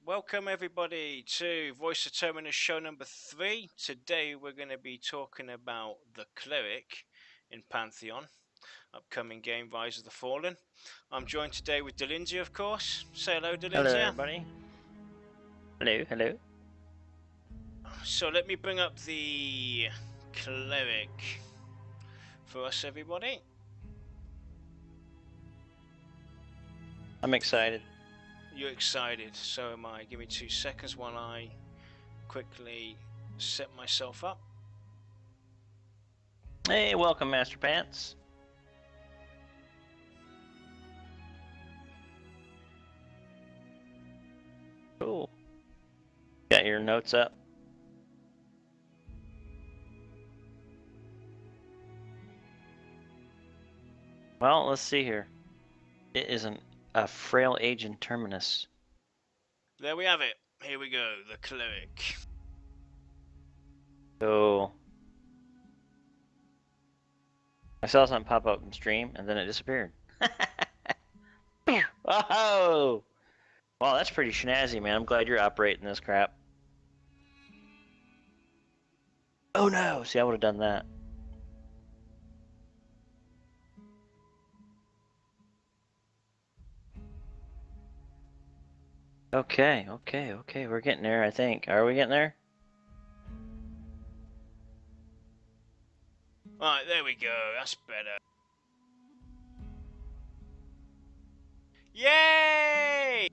Welcome everybody to Voice of Terminus show number 3. Today we're going to be talking about the Cleric in Pantheon, upcoming game Rise of the Fallen. I'm joined today with Dalinsia, of course. Say hello, Dalinsia. Hello, everybody. Hello. So let me bring up the Cleric for us, everybody. I'm excited. You're excited, so am I. Give me 2 seconds while I quickly set myself up. Hey, welcome, Master Pants. Cool. Got your notes up? Well, let's see here. It is a frail agent Terminus. There we have it. Here we go, the Cleric. So, I saw something pop up in stream, and then it disappeared. Oh! Wow, that's pretty snazzy, man. I'm glad you're operating this crap. Oh no! See, I would have done that. Okay. We're getting there, I think. Are we getting there? Right, there we go. That's better. Yay!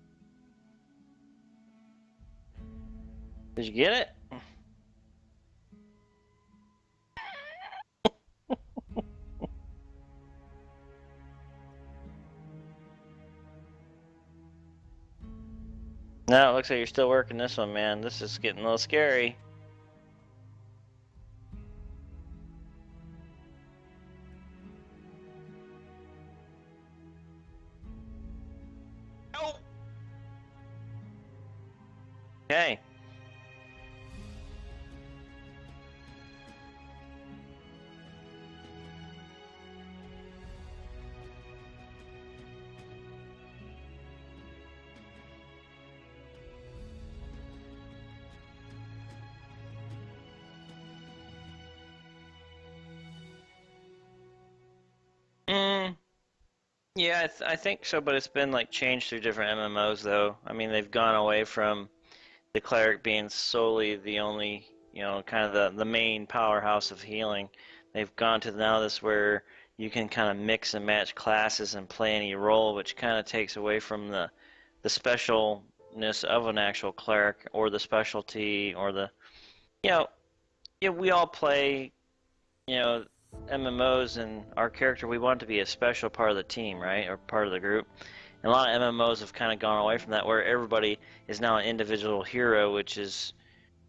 Did you get it? No, it looks like you're still working this one, man. This is getting a little scary. Oh! Okay. Yeah, I think so, but it's been like changed through different MMOs though. I mean, they've gone away from the cleric being solely the only, kind of the main powerhouse of healing. They've gone to now this where you can kind of mix and match classes and play any role, which kind of takes away from the specialness of an actual cleric or the specialty or the, you know, yeah, we all play, MMOs, and our character, we want to be a special part of the team, right? Or part of the group. And a lot of MMOs have kind of gone away from that, where everybody is now an individual hero, which is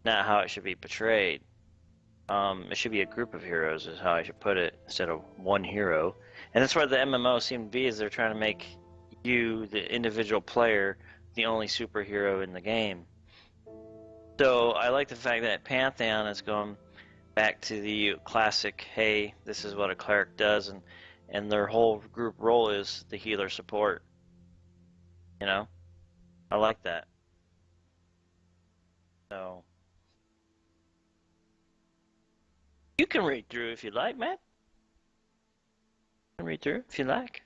not how it should be portrayed. It should be a group of heroes, is how I should put it, instead of one hero. And that's why the MMO seem to be, is they're trying to make you, the individual player, the only superhero in the game. So I like the fact that Pantheon is going back to the classic, hey, this is what a cleric does, and their whole group role is the healer support. I like that. So you can read through if you like, Matt. You can read through if you like.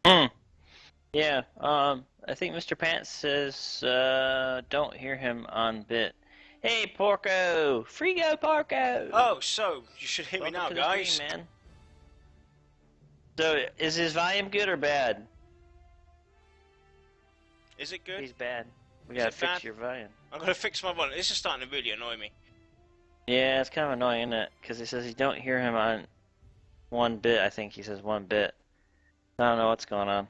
Mm. Yeah. I think Mr. Pants says don't hear him on bit. Hey, Porco! Frigo Porco! Oh, so you should hear me Welcome now, to the stream, guys. man. So, is his volume good or bad? Is it good? He's bad. We Is gotta it bad? fix your volume. I'm gonna fix my volume. This is starting to really annoy me. Yeah, it's kind of annoying, isn't it? Because he says you don't hear him on 1 bit. I think he says 1 bit. I don't know what's going on.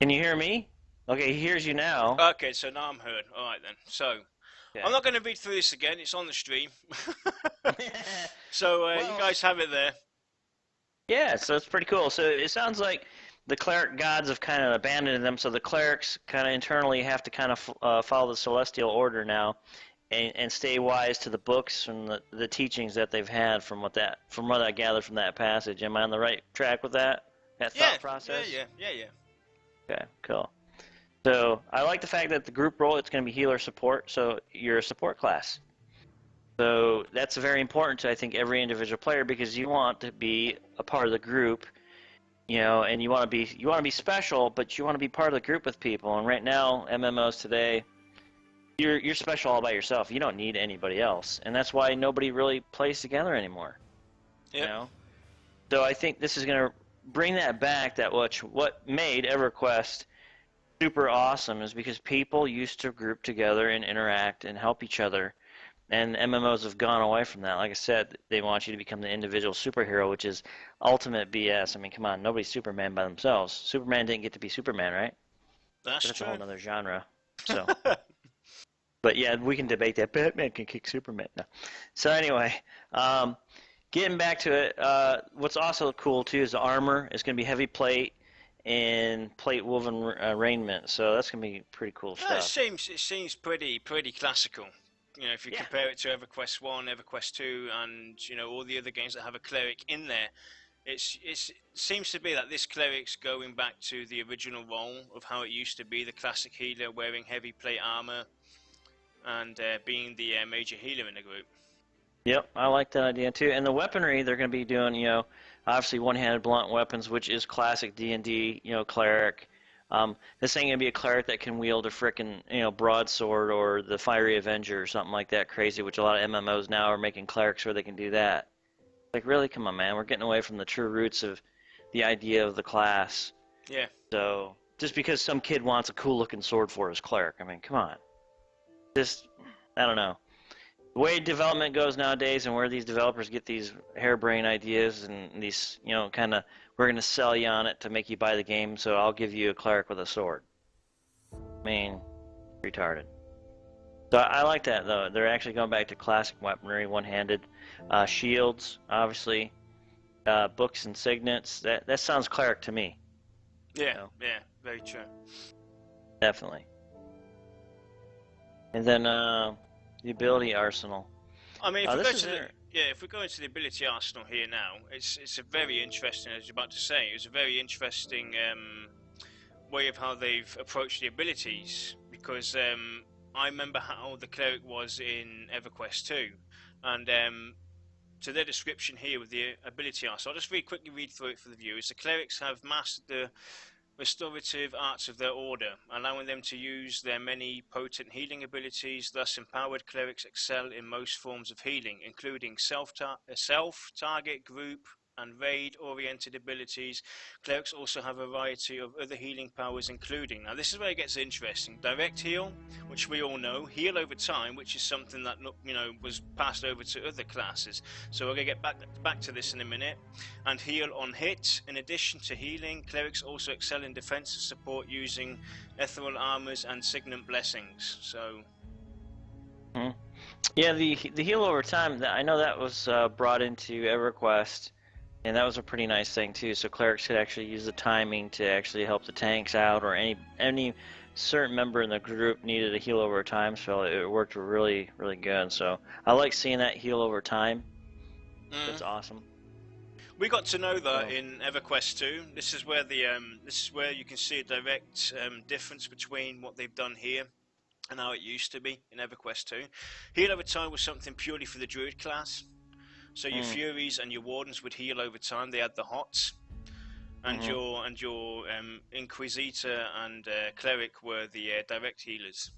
Can you hear me? Okay, he hears you now. Okay, so now I'm heard. All right then. So I'm Okay. not going to read through this again. It's on the stream. So you Well, guys have it there. yeah, so it's pretty cool. So it sounds like the cleric gods have kind of abandoned them, so the clerics kind of internally have to kind of follow the celestial order now, and stay wise to the books and the teachings that they've had from what I gathered from that passage. Am I on the right track with that? That Yeah, thought process? yeah. Okay, cool. So I like the fact that the group role it's going to be healer support, so you're a support class. So that's very important to I think every individual player because you want to be a part of the group, and you want to be special, but you want to be part of the group with people. And right now, MMOs today, you're special all by yourself. You don't need anybody else, and that's why nobody really plays together anymore. You Yep. know. So I think this is going to bring that back. That what made EverQuest super awesome is because people used to group together and interact and help each other. And MMOs have gone away from that. Like I said, they want you to become the individual superhero, which is ultimate BS. I mean, come on, nobody's Superman by themselves. Superman didn't get to be Superman, right? That's But that's a true. whole other genre. So, but yeah, we can debate that. Batman can kick Superman. No. So anyway, um, getting back to it, what's also cool too is the armor. It's going to be heavy plate and plate woven raiment. So that's going to be pretty cool It stuff. seems pretty classical. You know, if you Yeah. compare it to EverQuest One, EverQuest Two, and all the other games that have a cleric in there, it seems to be that this cleric's going back to the original role of how it used to be, the classic healer wearing heavy plate armor and being the major healer in the group. Yep, I like that idea too. And the weaponry, they're going to be doing, obviously one-handed blunt weapons, which is classic D&D, cleric. This ain't going to be a cleric that can wield a frickin', broadsword or the Fiery Avenger or something like that crazy, which a lot of MMOs now are making clerics where they can do that. Like, really, come on, man. We're getting away from the true roots of the idea of the class. Yeah. So, just because some kid wants a cool-looking sword for his cleric, I mean, come on. Just, I don't know. The way development goes nowadays and where these developers get these harebrained ideas and these, kind of, we're going to sell you on it to make you buy the game, so I'll give you a cleric with a sword. I mean, retarded. So I like that, though. They're actually going back to classic weaponry, one-handed. Shields, obviously. Books and signets. That sounds cleric to me. Yeah, You know, very true. definitely. And then the ability arsenal. I mean, if we go This is to if we go into the ability arsenal here now, it's a very interesting, as you're about to say, it's a very interesting way of how they've approached the abilities because I remember how the cleric was in EverQuest 2, and to their description here with the ability arsenal, I'll just really quickly read through it for the viewers. The clerics have mastered the restorative arts of their order, allowing them to use their many potent healing abilities. Thus, empowered clerics excel in most forms of healing, including self-target, group, and raid-oriented abilities. Clerics also have a variety of other healing powers, including, now this is where it gets interesting, direct heal, which we all know, heal over time, which is something that was passed over to other classes. So we're gonna get back to this in a minute. And heal on hit. In addition to healing, clerics also excel in defensive support using ethereal armors and signet blessings. So, Yeah, the heal over time. I know that was brought into EverQuest, and that was a pretty nice thing too. So clerics could actually use the timing to actually help the tanks out, or any certain member in the group needed a heal over time spell. It worked really really good. So I like seeing that heal over time. That's awesome. we got to know that So, in EverQuest 2. This is where you can see a direct difference between what they've done here and how it used to be in EverQuest 2. Heal over time was something purely for the druid class. So your furies and your wardens would heal over time. They had the hots. and your Inquisitor and Cleric were the direct healers.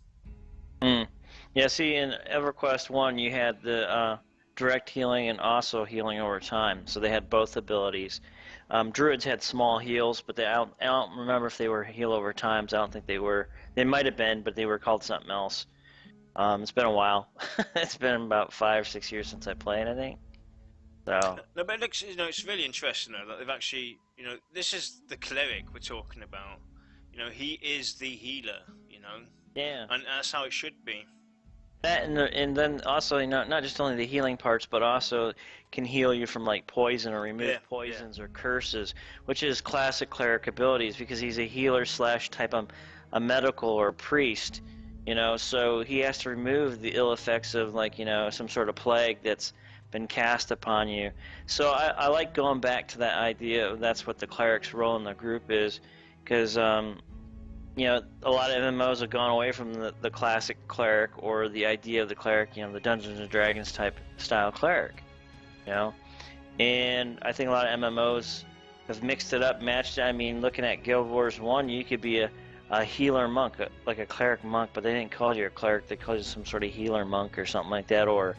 Mm. Yeah, see, in EverQuest 1, you had the direct healing and also healing over time, so they had both abilities. Druids had small heals, but I don't remember if they were heal over times. I don't think they were. They might have been, but they were called something else. It's been a while. It's been about 5 or 6 years since I played, I think. So. No, but it looks, it's really interesting though that they've actually, this is the Cleric we're talking about. He is the healer, Yeah. and that's how it should be. That and then also not just only the healing parts, but also can heal you from like poison or Yeah, remove yeah. poisons or curses, which is classic cleric abilities because he's a healer slash type of a medical or priest, so he has to remove the ill effects of like some sort of plague that's been cast upon you. So I like going back to that idea of that's what the cleric's role in the group is, because a lot of MMOs have gone away from the classic cleric or the idea of the cleric, the Dungeons and Dragons type style cleric, and I think a lot of MMOs have mixed it up, matched it. I mean, looking at Guild Wars 1, you could be a healer monk, like a cleric monk, but they didn't call you a cleric, they called you some sort of healer monk or something like that, or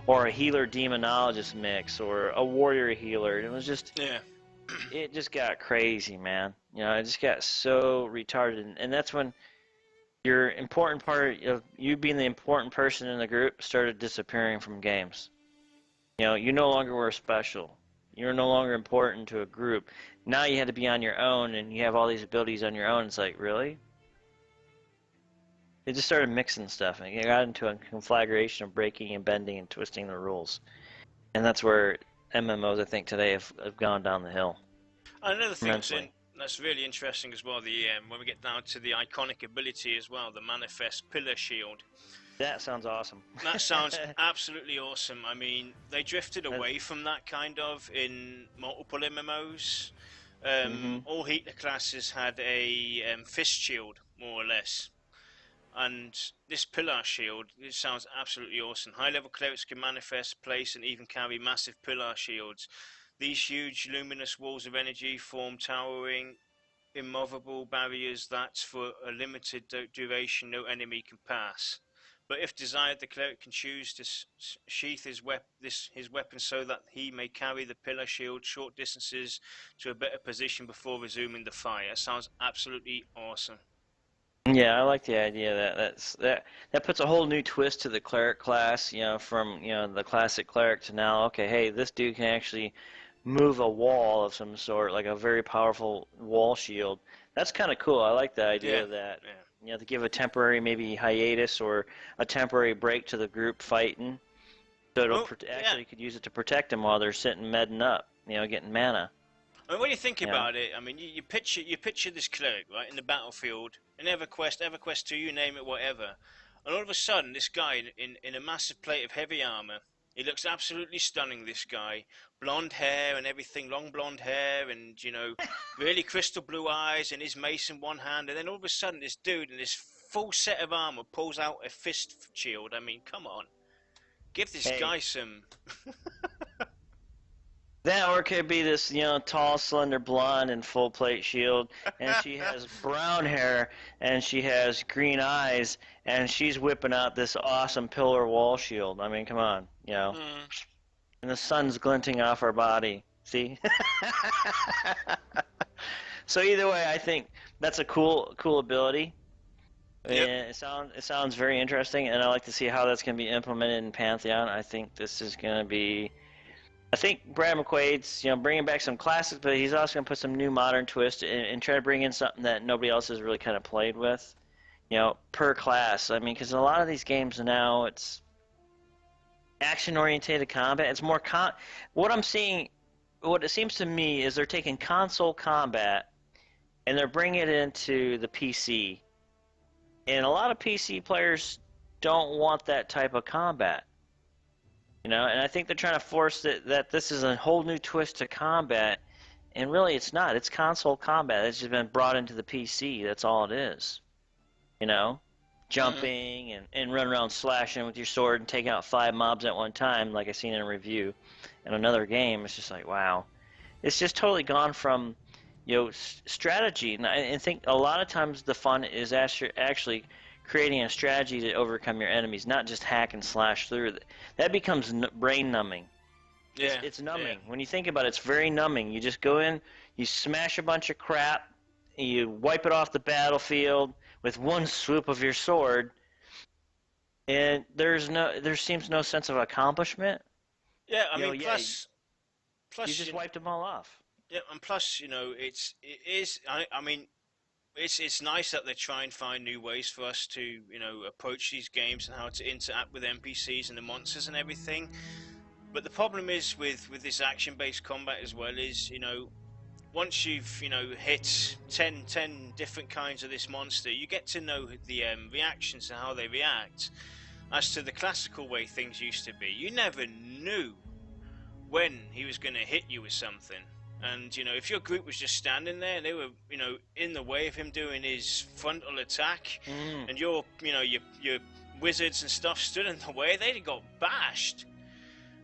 a healer demonologist mix, or a warrior healer. It was just, Yeah. it just got crazy, man. It just got so retarded, and that's when your important part of you being the important person in the group started disappearing from games. You no longer were special. You're no longer important to a group. Now you had to be on your own, and you have all these abilities on your own. It's like, really? They just started mixing stuff, and it got into a conflagration of breaking and bending and twisting the rules. And that's where MMOs, I think, today have gone down the hill. Another thing Immensely. that's really interesting as well, the when we get down to the iconic ability as well, the Manifest Pillar Shield. That sounds awesome. That sounds absolutely awesome. I mean, they drifted away from that kind of in multiple MMOs. All healer classes had a fist shield, more or less. And this pillar shield, it sounds absolutely awesome. High level clerics can manifest, place, and even carry massive pillar shields. These huge luminous walls of energy form towering, immovable barriers that, for a limited duration, no enemy can pass. But if desired, the cleric can choose to sheath his weapon so that he may carry the pillar shield short distances to a better position before resuming the fire. That sounds absolutely awesome. Yeah, I like the idea that puts a whole new twist to the cleric class, from the classic cleric to now, okay, hey, this dude can actually move a wall of some sort, like a very powerful wall shield. That's kind of cool. I like the idea Yeah, of that. yeah. To give a temporary maybe hiatus or a temporary break to the group fighting, so Well, actually you could use it to protect them while they're sitting medding up, getting mana. I mean, when you think You know. about it, I mean, you picture this cleric right in the battlefield, in EverQuest 2, you name it, whatever, and all of a sudden, this guy in a massive plate of heavy armor, he looks absolutely stunning. This guy, blonde hair and everything, long blonde hair, and really crystal blue eyes, and his mace in one hand, and then all of a sudden, this dude in this full set of armor pulls out a fist shield. I mean, come on, give this Hey, guy some. that or it could be this, tall, slender blonde and full plate shield, and she has brown hair, and she has green eyes, and she's whipping out this awesome pillar wall shield. I mean, come on, Mm, and the sun's glinting off her body. See? So either way, I think that's a cool ability. yep. And it sounds very interesting, and I like to see how that's going to be implemented in Pantheon. I think this is going to be. I think Brad McQuaid's, bringing back some classics, but he's also going to put some new modern twist and try to bring in something that nobody else has really kind of played with, per class. I mean, because a lot of these games now, it's action-oriented combat. It's more what I'm seeing, what it seems to me is they're taking console combat and they're bringing it into the PC. And a lot of PC players don't want that type of combat. And I think they're trying to force that this is a whole new twist to combat, and really it's not. It's console combat. It's just been brought into the PC. That's all it is. You know, Mm. jumping and run around slashing with your sword and taking out 5 mobs at one time, like I seen in a review. In another game, it's just like, wow. It's just totally gone from strategy. And I think a lot of times the fun is actually creating a strategy to overcome your enemies, not just hack and slash through. That becomes brain numbing. Yeah, It's yeah. numbing. When you think about it, it's very numbing. You just go in, you smash a bunch of crap, you wipe it off the battlefield with one swoop of your sword, and there seems no sense of accomplishment. Yeah, I mean, Yeah, you plus, just wiped them all off. yeah, and plus, it is. I mean, it's nice that they try and find new ways for us to, approach these games and how to interact with NPCs and the monsters and everything. But the problem is with this action-based combat as well is, once you've, hit 10 different kinds of this monster, you get to know the reactions and how they react. As to the classical way things used to be, you never knew when he was going to hit you with something. And if your group was just standing there, they were, in the way of him doing his frontal attack, Mm. and your wizards and stuff stood in the way, they'd got bashed.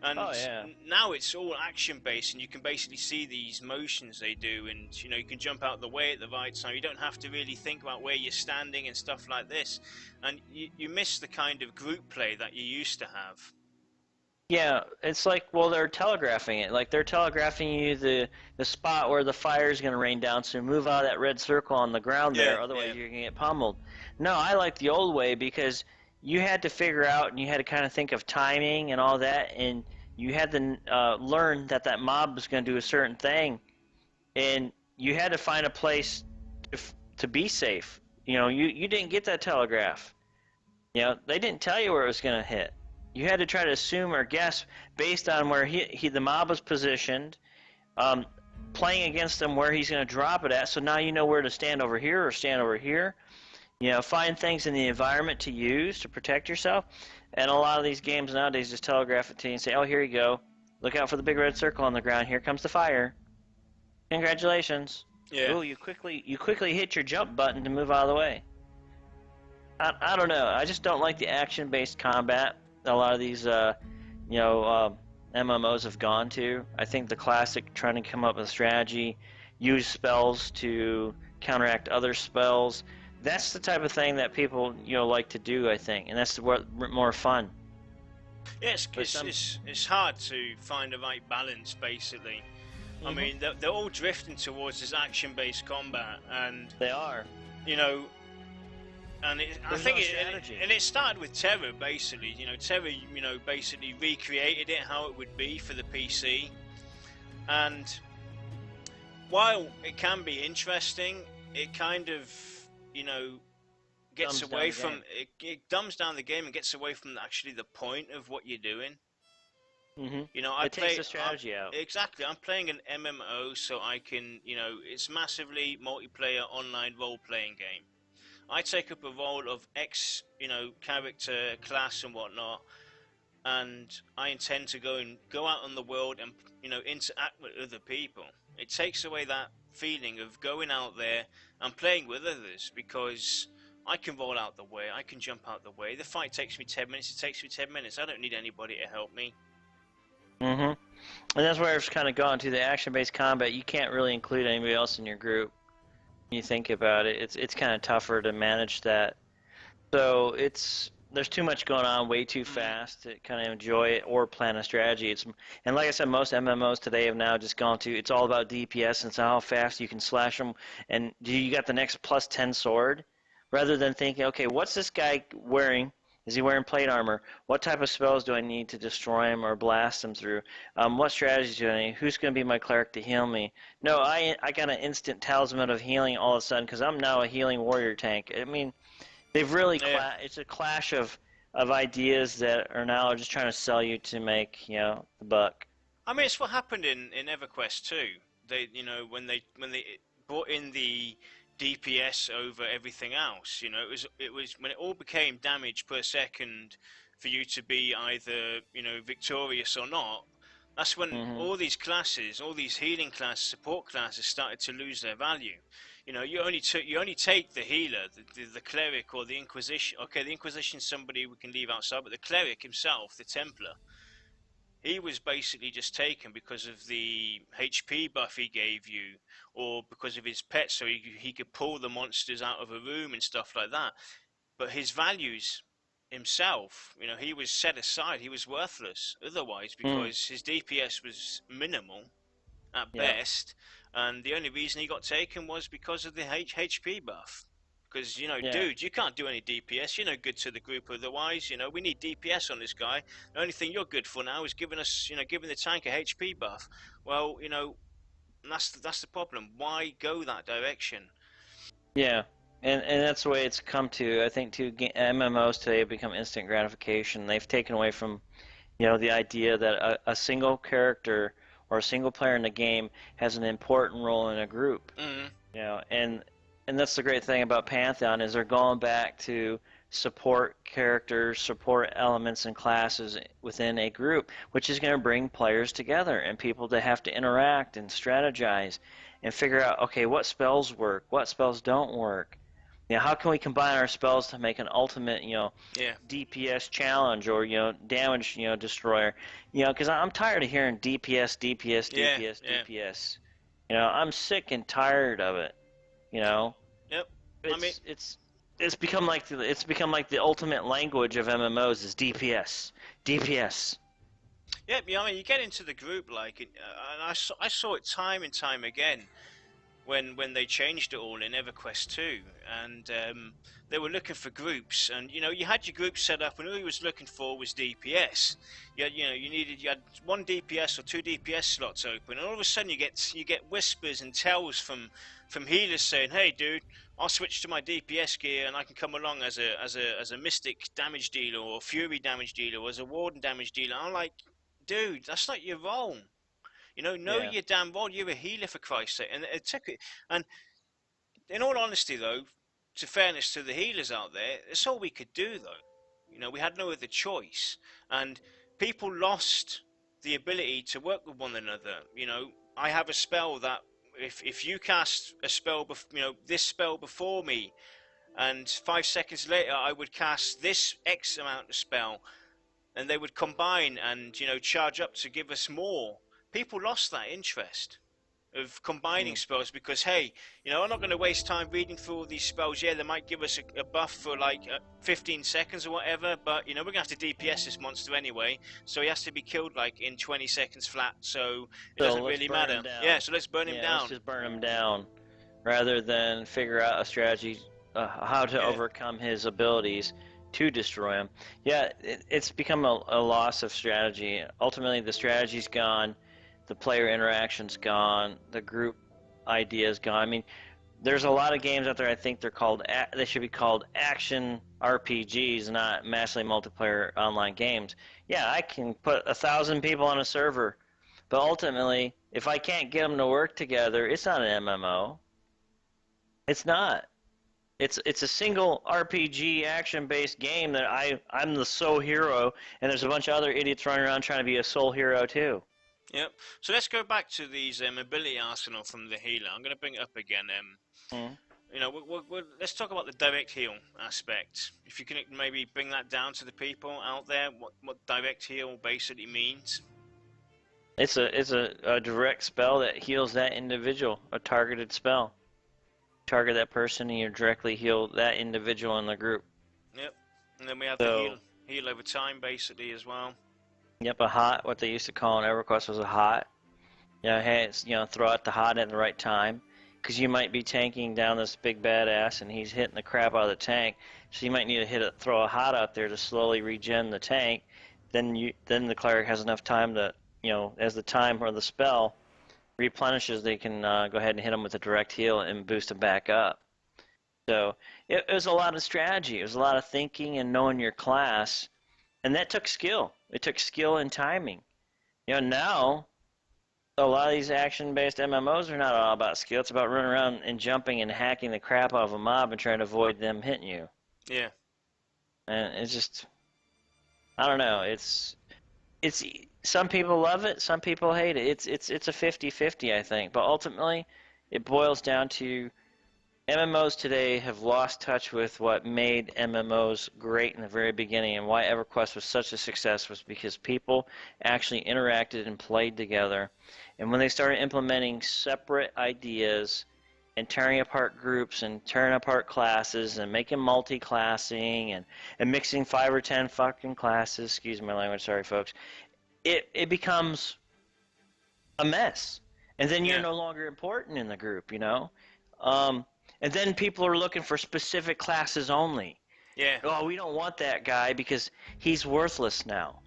And Oh yeah. now it's all action based, and you can basically see these motions they do, and you can jump out the way at the right time. You don't have to really think about where you're standing and stuff like this, and you miss the kind of group play that you used to have. Yeah, it's like, well, they're telegraphing it. Like they're telegraphing you the spot where the fire is going to rain down, so move out of that red circle on the ground Yeah, there, otherwise yeah. you're going to get pummeled. No, I like the old way because you had to figure out and you had to kind of think of timing and all that, and you had to learn that that mob was going to do a certain thing, and you had to find a place to be safe. You didn't get that telegraph. They didn't tell you where it was going to hit. You had to try to assume or guess based on where the mob was positioned, um, playing against him where he's going to drop it at. So now you know where to stand over here or stand over here. Find things in the environment to use to protect yourself. And a lot of these games nowadays just telegraph it to you and say, "Oh, here you go. Look out for the big red circle on the ground. Here comes the fire. Congratulations." Yeah. Ooh, you quickly hit your jump button to move out of the way. I don't know. I just don't like the action-based combat. A lot of these, MMOs have gone to. I think the classic trying to come up with a strategy, use spells to counteract other spells. That's the type of thing that people like to do. I think, and that's what more fun. Yeah, But some, it's hard to find the right balance, basically. I hmm mean, they're all drifting towards this action-based combat, and they are. you know, I There's think no strategy. it started with Terra, basically. Terra, basically recreated it how it would be for the PC, and while it can be interesting, it kind of, you know, gets Thumbs down away the from game. it dumbs down the game and gets away from actually the point of what you're doing. hmm I It takes play the strategy out. exactly. I'm playing an MMO, so I can, it's massively multiplayer online role-playing game. I take up a role of X, character, class, and whatnot, and I intend to go out on the world and interact with other people. It takes away that feeling of going out there and playing with others because I can roll out the way, I can jump out the way. The fight takes me 10 minutes. It takes me 10 minutes. I don't need anybody to help me. hmm And that's where it's kind of gone to the action-based combat. You can't really include anybody else in your group. When you think about it, it's kind of tougher to manage that. So there's too much going on way too Mm. fast to kind of enjoy it or plan a strategy. And like I said, most MMOs today have now just gone to it's all about DPS and it's how fast you can slash them and do you got the next plus 10 sword rather than thinking, okay, what's this guy wearing? Is he wearing plate armor? What type of spells do I need to destroy him or blast him through? What strategies do I need? Who's going to be my cleric to heal me? No, I got an instant talisman of healing all of a sudden because I'm now a healing warrior tank. I mean, they've really Yeah. it's a clash of ideas that are now just trying to sell you to make the buck. I mean, it's what happened in EverQuest too. They, when they brought in the DPS over everything else. It was when it all became damage per second for you to be either victorious or not. That's when hmm all these classes, all these healing classes, support classes started to lose their value. You only take the healer, the cleric, or the Inquisition. Okay, the Inquisition is somebody we can leave outside, but the cleric himself, the Templar, he was basically just taken because of the HP buff he gave you, or because of his pet, so he could pull the monsters out of a room and stuff like that. But his values himself, he was set aside. He was worthless otherwise Hmm. because his DPS was minimal at Yep. best, and the only reason he got taken was because of the HP buff. Because, Yeah. dude, you can't do any DPS. You're no good to the group otherwise. We need DPS on this guy. The only thing you're good for now is giving us, giving the tank a HP buff. Well, that's the problem. Why go that direction? Yeah. And that's the way it's come to. I think to MMOs today have become instant gratification. They've taken away from the idea that a single character or a single player in the game has an important role in a group. Mm. And that's the great thing about Pantheon is they're going back to support characters, support elements and classes within a group, which is going to bring players together and people to have to interact and strategize and figure out, okay, what spells work, what spells don't work. How can we combine our spells to make an ultimate, Yeah. DPS challenge or damage, destroyer? Because I'm tired of hearing DPS, DPS, Yeah. DPS, Yeah. DPS. I'm sick and tired of it. You know, Yep. I mean, it's become like the ultimate language of MMOs is DPS, DPS. yeah. I mean, you get into the group and I saw it time and time again when they changed it all in EverQuest 2, and they were looking for groups, and you had your group set up, and all you was looking for was DPS. You had one DPS or two DPS slots open, and all of a sudden you get whispers and tells from healers saying, "Hey, dude, I'll switch to my DPS gear, and I can come along as a Mystic damage dealer, or Fury damage dealer, or as a Warden damage dealer." I'm like, dude, that's not your role. Know Yeah. your damn role. You're a healer, for Christ's sake. And it took it. And in all honesty, though, to fairness to the healers out there, it's all we could do, though. We had no other choice, and people lost the ability to work with one another. I have a spell that if you cast a spell, this spell before me, and 5 seconds later I would cast this X amount of spell, and they would combine and charge up to give us more. People lost that interest of combining Mm. spells because, hey, I'm not going to waste time reading through all these spells. Yeah, they might give us a buff for like 15 seconds or whatever, but we're going to have to DPS this monster anyway, so he has to be killed like in 20 seconds flat, so it So doesn't let's really burn matter. him Yeah, down. so let's burn him Yeah, let's down. just burn him down, rather than figure out a strategy how to Yeah. overcome his abilities to destroy him. Yeah, it's become a loss of strategy. Ultimately, the strategy's gone, the player interaction's gone, the group idea's gone. I mean, there's a lot of games out there. I think they should be called action RPGs, not massively multiplayer online games. Yeah, I can put 1,000 people on a server, but ultimately, if I can't get them to work together, it's not an MMO. It's not. It's a single RPG action-based game that I'm the sole hero, and there's a bunch of other idiots running around trying to be a sole hero too. Yep. So let's go back to these ability arsenal from the healer. I'm going to bring it up again. Mm. Let's talk about the direct heal aspect. If you can maybe bring that down to the people out there, what direct heal basically means. It's a direct spell that heals that individual, a targeted spell. Target that person, and you directly heal that individual in the group. Yep. And then we have the So, heal over time basically as well. yep, a hot, what they used to call in EverQuest was a hot. Hey, throw out the hot at the right time, because you might be tanking down this big badass, and he's hitting the crap out of the tank. So you might need to throw a hot out there to slowly regen the tank. Then the cleric has enough time to, as the time or the spell replenishes, they can go ahead and hit him with a direct heal and boost him back up. So it was a lot of strategy. It was a lot of thinking and knowing your class, and that took skill. It took skill and timing. Now a lot of these action-based MMOs are not all about skill. It's about running around and jumping and hacking the crap out of a mob and trying to avoid them hitting you. Yeah. And it's just, I don't know. It's some people love it, some people hate it. It's a 50-50, I think. But ultimately, it boils down to MMOs today have lost touch with what made MMOs great in the very beginning, and why EverQuest was such a success was because people actually interacted and played together. And when they started implementing separate ideas and tearing apart groups and tearing apart classes and making multi-classing and mixing 5 or 10 fucking classes, excuse my language, sorry folks, it becomes a mess. And then you're Yeah. no longer important in the group, you know? And then people are looking for specific classes only. Yeah. Oh, we don't want that guy because he's worthless now.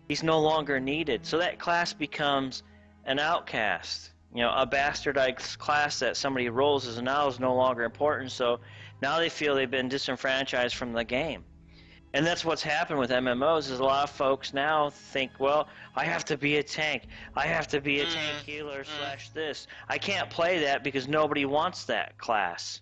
He's no longer needed. So that class becomes an outcast. You know, a bastardized class that somebody rolls is now is no longer important. So now they feel they've been disenfranchised from the game. And that's what's happened with MMOs is a lot of folks now think, well, I have to be a tank. I have to be a tank healer slash this. I can't play that because nobody wants that class.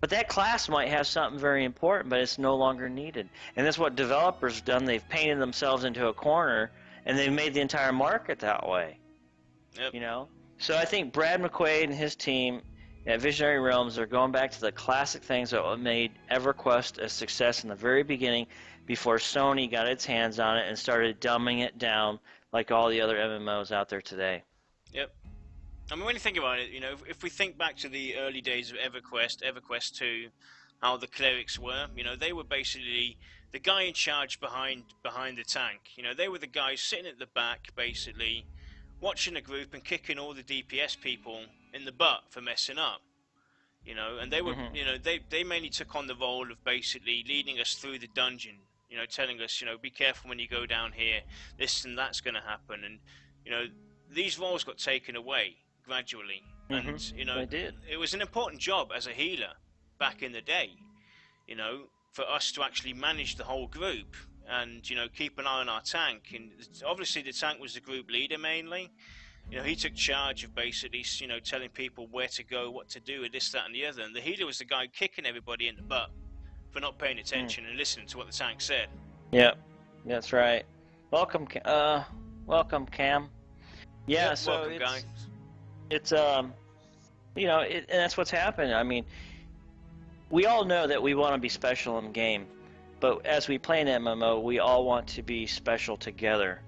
But that class might have something very important, but it's no longer needed. And that's what developers have done. They've painted themselves into a corner, and they've made the entire market that way. Yep. You know? So I think Brad McQuaid and his team at Visionary Realms are going back to the classic things that made EverQuest a success in the very beginning before Sony got its hands on it and started dumbing it down like all the other MMOs out there today. Yep. I mean, when you think about it, you know, if we think back to the early days of EverQuest, EverQuest 2, how the clerics were, you know, they were basically the guy in charge behind the tank. You know, they were the guys sitting at the back, basically, watching a group and kicking all the DPS people in the butt for messing up. You know, and they were, you know, they mainly took on the role of basically leading us through the dungeon. You know, telling us, you know, be careful when you go down here. This and that's going to happen, and you know, these roles got taken away gradually, and you know, it was an important job as a healer back in the day. You know, for us to actually manage the whole group and you know keep an eye on our tank. And obviously, the tank was the group leader mainly. You know, he took charge of basically, you know, telling people where to go, what to do, and this, that, and the other. And the healer was the guy kicking everybody in the butt for not paying attention and listening to what the tank said. Yep, that's right. Welcome, welcome, Cam. Yeah, yep, so welcome, guys. It's you know, and that's what's happened. I mean, we all know that we want to be special in game, but as we play an MMO, we all want to be special together.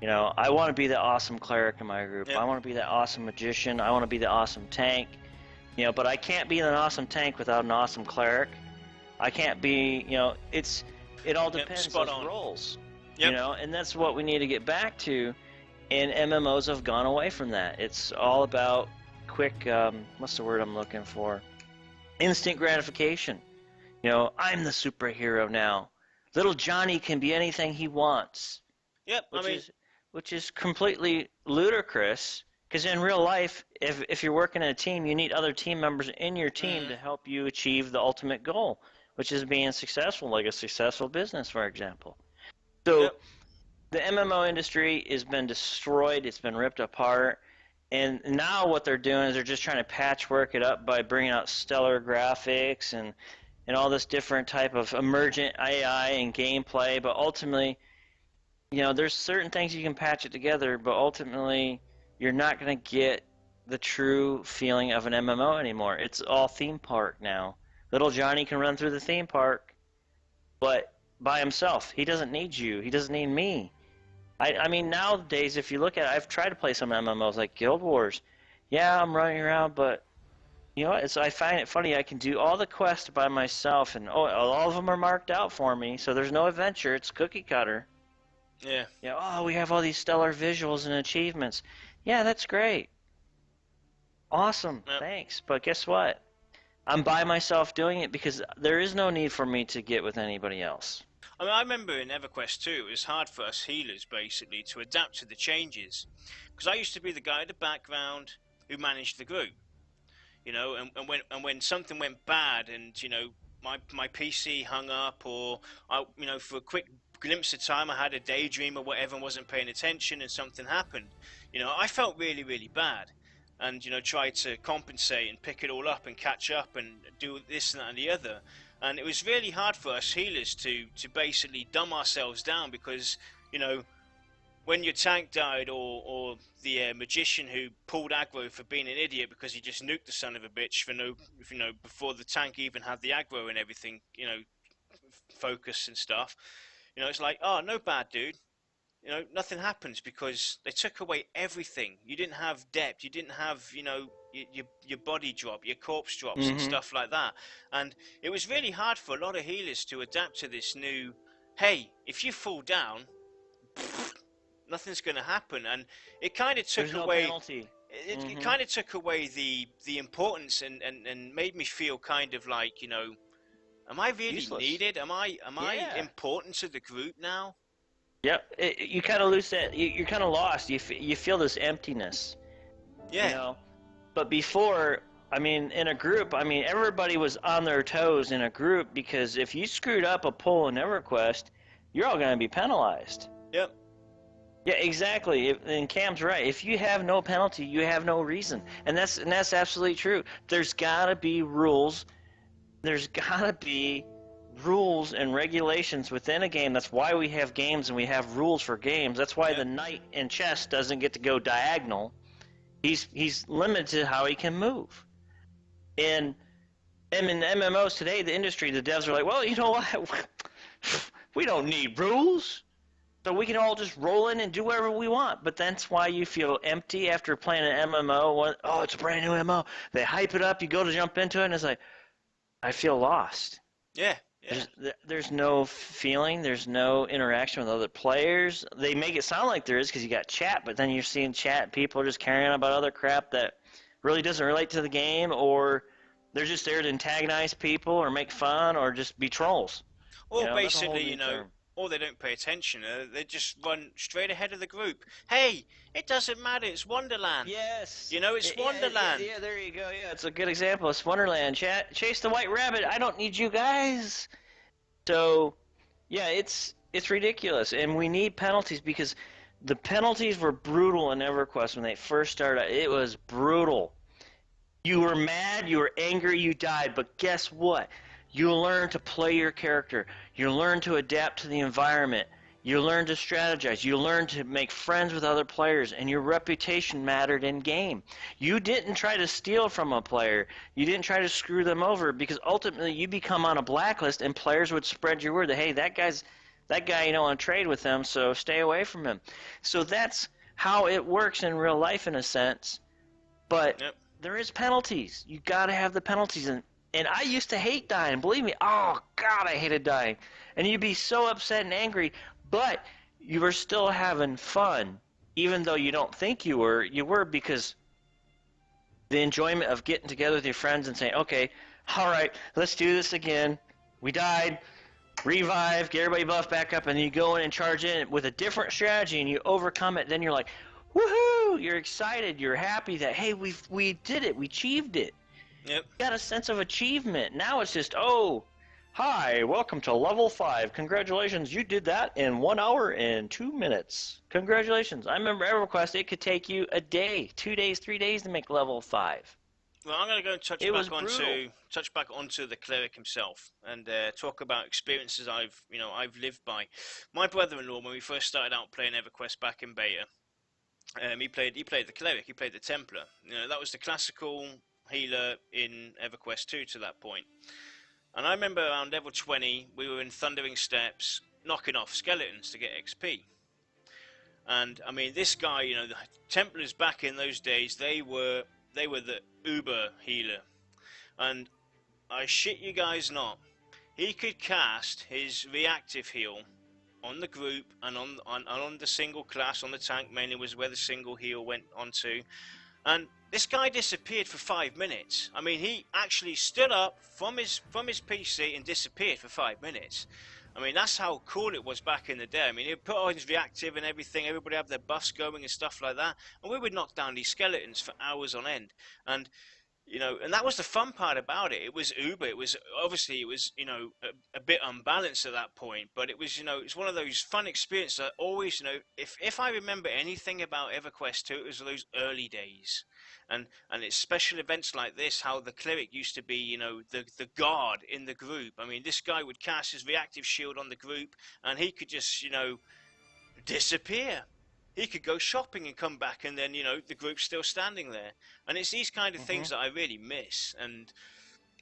You know, I want to be the awesome cleric in my group. Yep. I want to be the awesome magician. I want to be the awesome tank. You know, but I can't be an awesome tank without an awesome cleric. I can't be, you know, it all depends on roles. Yep. You know, and that's what we need to get back to. And MMOs have gone away from that. It's all about quick, what's the word I'm looking for? Instant gratification. You know, I'm the superhero now. Little Johnny can be anything he wants. Yep, which is completely ludicrous, because in real life, if you're working in a team, you need other team members in your team to help you achieve the ultimate goal, which is being successful, like a successful business, for example. So the MMO industry has been destroyed. It's been ripped apart. And now what they're doing is they're just trying to patchwork it up by bringing out stellar graphics and all this different type of emergent AI and gameplay, but ultimately, you know, there's certain things you can patch it together, but ultimately you're not going to get the true feeling of an MMO anymore. It's all theme park now. Little Johnny can run through the theme park, but by himself. He doesn't need you. He doesn't need me. I mean, nowadays, if you look at it, I've tried to play some MMOs like Guild Wars. Yeah, I'm running around, but you know, I find it funny. I can do all the quests by myself, and all of them are marked out for me, so there's no adventure. It's cookie cutter. Yeah. Yeah. Oh, we have all these stellar visuals and achievements. Yeah, that's great. Awesome. Yep. Thanks. But guess what? I'm by myself doing it because there is no need for me to get with anybody else. I mean, I remember in EverQuest 2, it was hard for us healers, basically, to adapt to the changes. Because I used to be the guy in the background who managed the group. You know, and when something went bad and, you know, my PC hung up, or, you know, for a quick glimpse of time I had a daydream or whatever and wasn't paying attention and something happened, you know, I felt really, really bad. And, you know, tried to compensate and pick it all up and catch up and do this and that and the other. And it was really hard for us healers to basically dumb ourselves down because, you know, when your tank died, or the magician who pulled aggro for being an idiot because he just nuked the son of a bitch for no, before the tank even had the aggro and everything, focus and stuff. It's like, oh, no bad dude. Nothing happens because they took away everything. You didn't have depth. You didn't have, your body drop, your corpse drops, and Mm-hmm. stuff like that. And it was really hard for a lot of healers to adapt to this new. Hey, if you fall down, nothing's going to happen, and it kind of There's took no away. penalty. It Mm-hmm. kind of took away the importance, and made me feel kind of like, am I really Useless. needed? Am I Yeah. important to the group now? Yep. You kind of lose that. You're kind of lost. You feel this emptiness, you Yeah, know. But before, I mean, in a group, I mean, everybody was on their toes in a group because if you screwed up a pull in EverQuest, you're all going to be penalized. yep. Yeah, exactly. And Cam's right. If you have no penalty, you have no reason, and that's absolutely true. There's got to be rules. There's got to be rules and regulations within a game. That's why we have games and we have rules for games. That's why the Yep. knight in chess doesn't get to go diagonal. He's limited to how he can move. And in MMOs today, the industry, the devs are like, well, you know what? We don't need rules. So we can all just roll in and do whatever we want. But that's why you feel empty after playing an MMO. Oh, it's a brand new MMO. They hype it up. You go to jump into it, and it's like, I feel lost. Yeah, yeah. There's there's no feeling. There's no interaction with other players. They make it sound like there is because you got chat, but then you're seeing chat. People are just carrying on about other crap that really doesn't relate to the game, or they're just there to antagonize people or make fun or just be trolls. Or That's a whole basically, new term. or they don't pay attention. They just run straight ahead of the group. Hey, it doesn't matter. It's Wonderland. Yes. It's Wonderland. Yeah, there you go. Yeah, it's a good example. It's Wonderland. Chase the white rabbit. I don't need you guys. So, yeah, it's ridiculous, and we need penalties because the penalties were brutal in EverQuest when they first started. It was brutal. You were mad, you were angry, you died, but guess what? You learn to play your character. You learn to adapt to the environment. You learn to strategize. You learn to make friends with other players, and your reputation mattered in game. You didn't try to steal from a player. You didn't try to screw them over because ultimately you become on a blacklist, and players would spread your word that hey, that guy you don't want to trade with him, so stay away from him. So that's how it works in real life in a sense. But Yep. there is penalties. You got to have the penalties, and I used to hate dying. Believe me. Oh God, I hated dying. And you'd be so upset and angry, but you were still having fun, even though you don't think you were. You were because the enjoyment of getting together with your friends and saying, okay, all right, let's do this again. We died. Revive, get everybody buffed back up, and then you go in and charge in with a different strategy, and you overcome it. Then you're like, woohoo! You're excited. You're happy that hey, we did it. We achieved it. Yep. You got a sense of achievement. Now it's just oh, hi, welcome to level 5. Congratulations, you did that in 1 hour and 2 minutes. Congratulations. I remember EverQuest. It could take you a day, 2 days, 3 days to make level 5. Well, I'm going to go and It was brutal. touch back onto the cleric himself, and talk about experiences I've lived by. My brother-in-law, when we first started out playing EverQuest back in beta, he played the cleric, he played the Templar. That was the classical healer in EverQuest 2 to that point. And I remember around level 20, we were in Thundering Steppes, knocking off skeletons to get XP. And I mean, this guy, the Templars back in those days, they were the uber healer, and I shit you guys not, he could cast his reactive heal on the group and on the single class. On the tank mainly was where the single heal went onto, and this guy disappeared for 5 minutes. I mean, he actually stood up from his PC and disappeared for 5 minutes. I mean, that's how cool it was back in the day. I mean, he put on his reactive and everything. Everybody had their buffs going and stuff like that, and we would knock down these skeletons for hours on end. And and that was the fun part about it. It was Uber. It was obviously a bit unbalanced at that point, but it was it's one of those fun experiences that always if I remember anything about EverQuest 2, it was those early days, and it's special events like this. How the cleric used to be, the guard in the group. I mean, this guy would cast his reactive shield on the group, and he could just disappear. he could go shopping and come back, and then the group's still standing there. And it's these kind of things that I really miss. And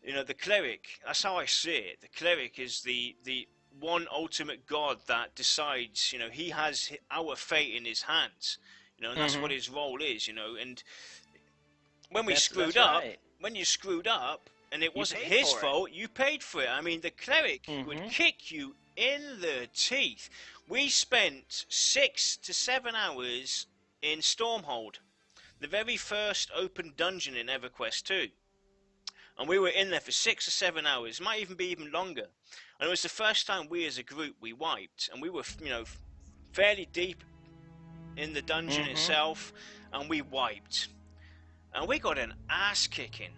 the cleric, that's how I see it. The cleric is the one ultimate god that decides. He has our fate in his hands. And that's what his role is. And when we screwed that's up, right. when you screwed up, and it You wasn't paid his for it. fault, you paid for it. I mean, the cleric would kick you in the teeth. We spent 6 to 7 hours in Stormhold, the very first open dungeon in EverQuest 2. And we were in there for 6 or 7 hours, might even be even longer. And it was the first time we as a group, we wiped. And we were, fairly deep in the dungeon itself, and we wiped. And we got an ass kicking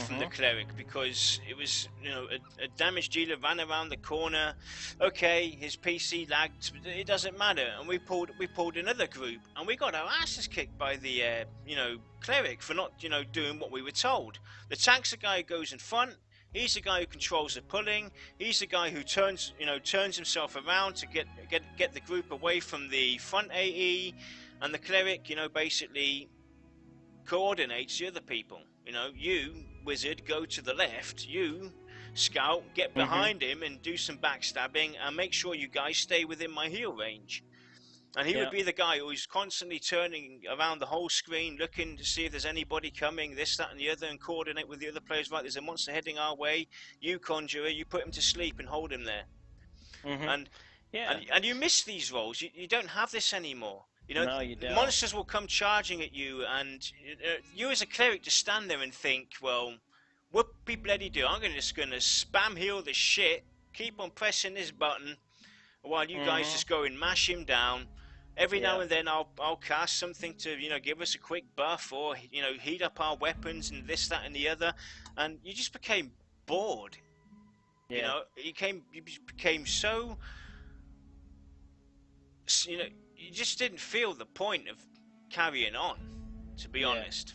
from the cleric, because it was, a damage dealer ran around the corner. Okay, his PC lagged, but it doesn't matter. And we pulled another group, and we got our asses kicked by the cleric for not doing what we were told. The tank's the guy who goes in front. He's the guy who controls the pulling. He's the guy who turns himself around to get the group away from the front AE, and the cleric basically coordinates the other people. You wizard go to the left, you scout get behind him and do some backstabbing and make sure you guys stay within my heal range. And he would be the guy who's constantly turning around the whole screen, looking to see if there's anybody coming, this, that, and the other, and coordinate with the other players. Right, there's a monster heading our way. You conjurer, you put him to sleep and hold him there. And you miss these roles. You don't have this anymore. No, you don't. Monsters will come charging at you, and you as a cleric just stand there and think, well, whoopie bloody do. I'm just gonna spam heal the shit, keep on pressing this button, while you guys just go and mash him down. Every now and then I'll cast something to give us a quick buff, or heat up our weapons and this, that, and the other, and you just became bored. You became so. You just didn't feel the point of carrying on, to be honest.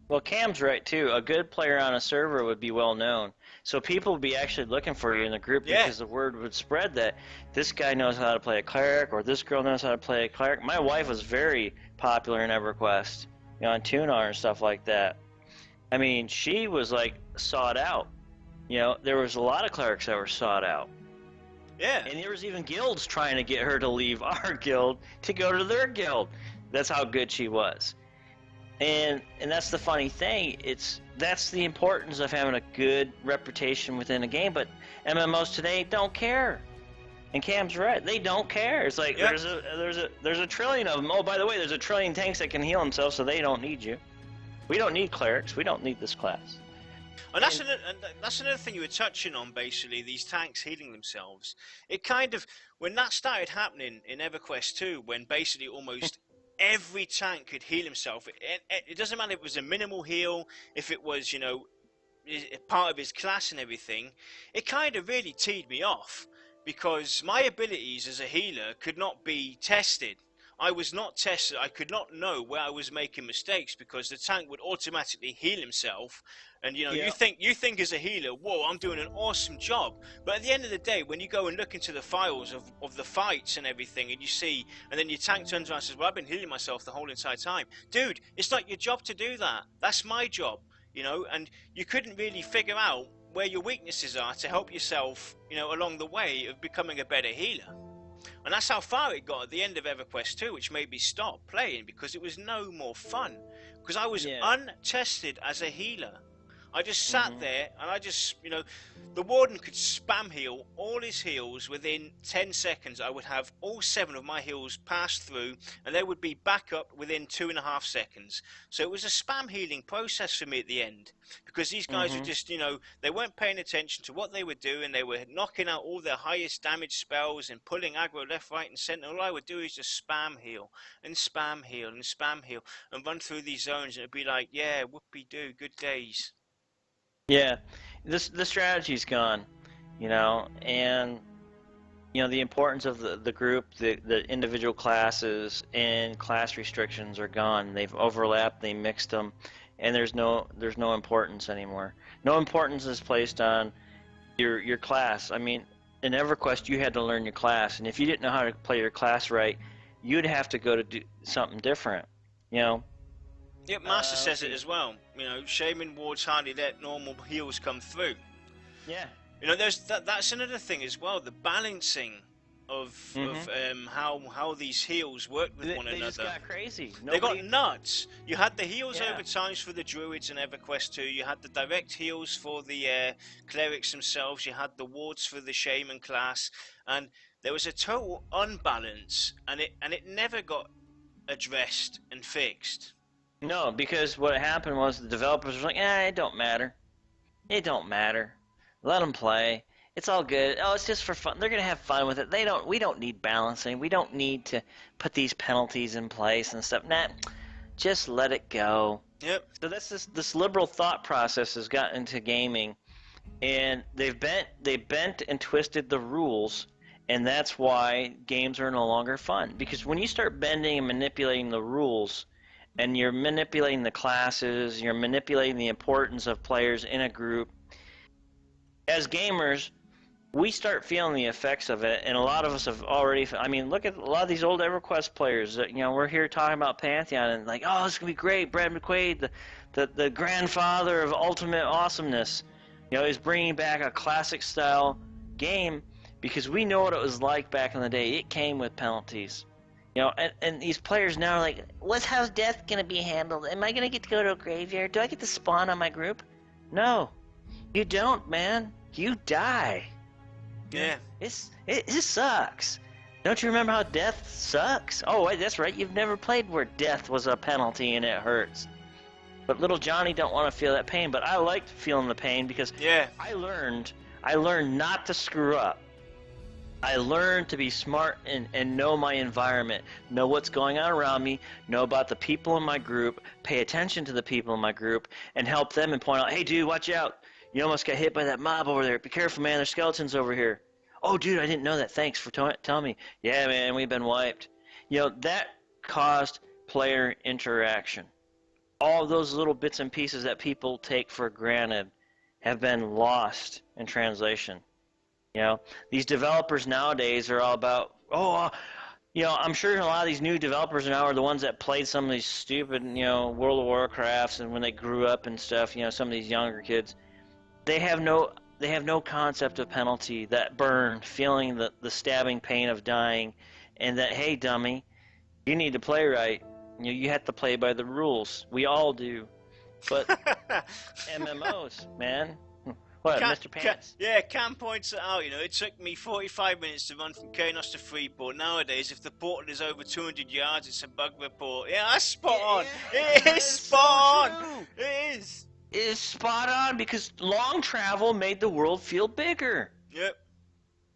Well, Cam's right too. A good player on a server would be well known, so people would be actually looking for you in the group, because the word would spread that this guy knows how to play a cleric, or this girl knows how to play a cleric. My wife was very popular in EverQuest, on Tunar and stuff like that. I mean, she was like sought out. There was a lot of clerics that were sought out. Yeah. And there was even guilds trying to get her to leave our guild to go to their guild. That's how good she was. And that's the funny thing. That's the importance of having a good reputation within a game. But MMOs today don't care. And Cam's right. They don't care. It's like there's a trillion of them. Oh, by the way, there's a trillion tanks that can heal themselves, so they don't need you. We don't need clerics. We don't need this class. And that's another thing you were touching on, basically, these tanks healing themselves. It kind of, when that started happening in EverQuest 2, when basically almost every tank could heal himself, it doesn't matter if it was a minimal heal, if it was, part of his class and everything, it kind of really teed me off, because my abilities as a healer could not be tested. I was not tested. I could not know where I was making mistakes, because the tank would automatically heal himself. And you think as a healer, whoa, I'm doing an awesome job. But at the end of the day, when you go and look into the files of the fights and everything, and you see, and then your tank turns around and says, well, I've been healing myself the whole entire time. Dude, it's not your job to do that. That's my job, and you couldn't really figure out where your weaknesses are to help yourself, along the way of becoming a better healer. And that's how far it got at the end of EverQuest 2, which made me stop playing, because it was no more fun. Because I was untested as a healer. I just sat there, and I just, the warden could spam heal all his heals within 10 seconds. I would have all 7 of my heals pass through, and they would be back up within 2.5 seconds. So it was a spam healing process for me at the end, because these guys were just, they weren't paying attention to what they were doing. They were knocking out all their highest damage spells and pulling aggro left, right, and center. All I would do is just spam heal and spam heal and spam heal and run through these zones, and it'd be like, yeah, whoopee-doo, good days. Yeah, the strategy's gone, and the importance of the group, the individual classes and class restrictions are gone. They've overlapped, they mixed them, and there's no importance anymore. No importance is placed on your class. I mean, in EverQuest you had to learn your class, and if you didn't know how to play your class right, you'd have to go to do something different. You know. Yep, Master Let's says it see. as well. You know, Shaman wards hardly let normal heals come through. Yeah. You know, that's another thing as well. The balancing of how these heals work with one They just another. got crazy. They got Nobody. nuts. You had the heals Yeah. over times for the druids in EverQuest 2. You had the direct heals for the clerics themselves. You had the wards for the shaman class, and there was a total unbalance, and it never got addressed and fixed. No, because what happened was the developers were like, it don't matter. It don't matter. Let them play. It's all good. Oh, it's just for fun. They're gonna have fun with it. We don't need balancing. We don't need to put these penalties in place and stuff. Nah, just let it go. Yep. So that's this liberal thought process has gotten into gaming, and they bent and twisted the rules, and that's why games are no longer fun. Because when you start bending and manipulating the rules, and you're manipulating the classes, you're manipulating the importance of players in a group, as gamers, we start feeling the effects of it, and a lot of us have already. I mean, look at a lot of these old EverQuest players. You know, we're here talking about Pantheon, and like, oh, this is gonna be great. Brad McQuaid, the grandfather of ultimate awesomeness. You know, he's bringing back a classic style game because we know what it was like back in the day. It came with penalties. You know, and these players now are like, how's death gonna be handled? Am I gonna get to go to a graveyard? Do I get to spawn on my group? No, you don't, man. You die. Yeah. It sucks. Don't you remember how death sucks? Oh, wait, that's right. You've never played where death was a penalty and it hurts. But little Johnny don't want to feel that pain. But I liked feeling the pain because I learned not to screw up. I learned to be smart and know my environment, know what's going on around me, know about the people in my group, pay attention to the people in my group, and help them and point out, hey, dude, watch out. You almost got hit by that mob over there. Be careful, man. There's skeletons over here. Oh, dude, I didn't know that. Thanks for telling me. Yeah, man, we've been wiped. You know, that caused player interaction. All those little bits and pieces that people take for granted have been lost in translation. You know, these developers nowadays are all about, you know, I'm sure a lot of these new developers now are the ones that played some of these stupid, you know, World of Warcrafts and when they grew up and stuff, you know, some of these younger kids. They have no concept of penalty, that burn, feeling the stabbing pain of dying, and that, hey, dummy, you need to play right. You have to play by the rules. We all do. But MMOs, man. What, Mr. Pants? Cam points it out. You know, it took me 45 minutes to run from Kanos to Freeport. Nowadays, if the portal is over 200 yards, it's a bug report. Yeah, that's spot on. It is spot on. It is. It is spot on because long travel made the world feel bigger. Yep.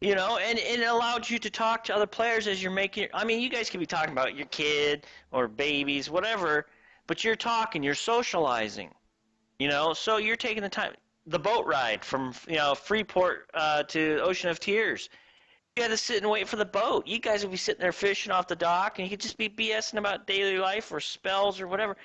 You know, and it allowed you to talk to other players as you're making. I mean, you guys could be talking about your kid or babies, whatever, but you're talking, you're socializing. You know, so you're taking the time. The boat ride from Freeport to Ocean of Tears. You had to sit and wait for the boat. You guys would be sitting there fishing off the dock, and you could just be BSing about daily life or spells or whatever.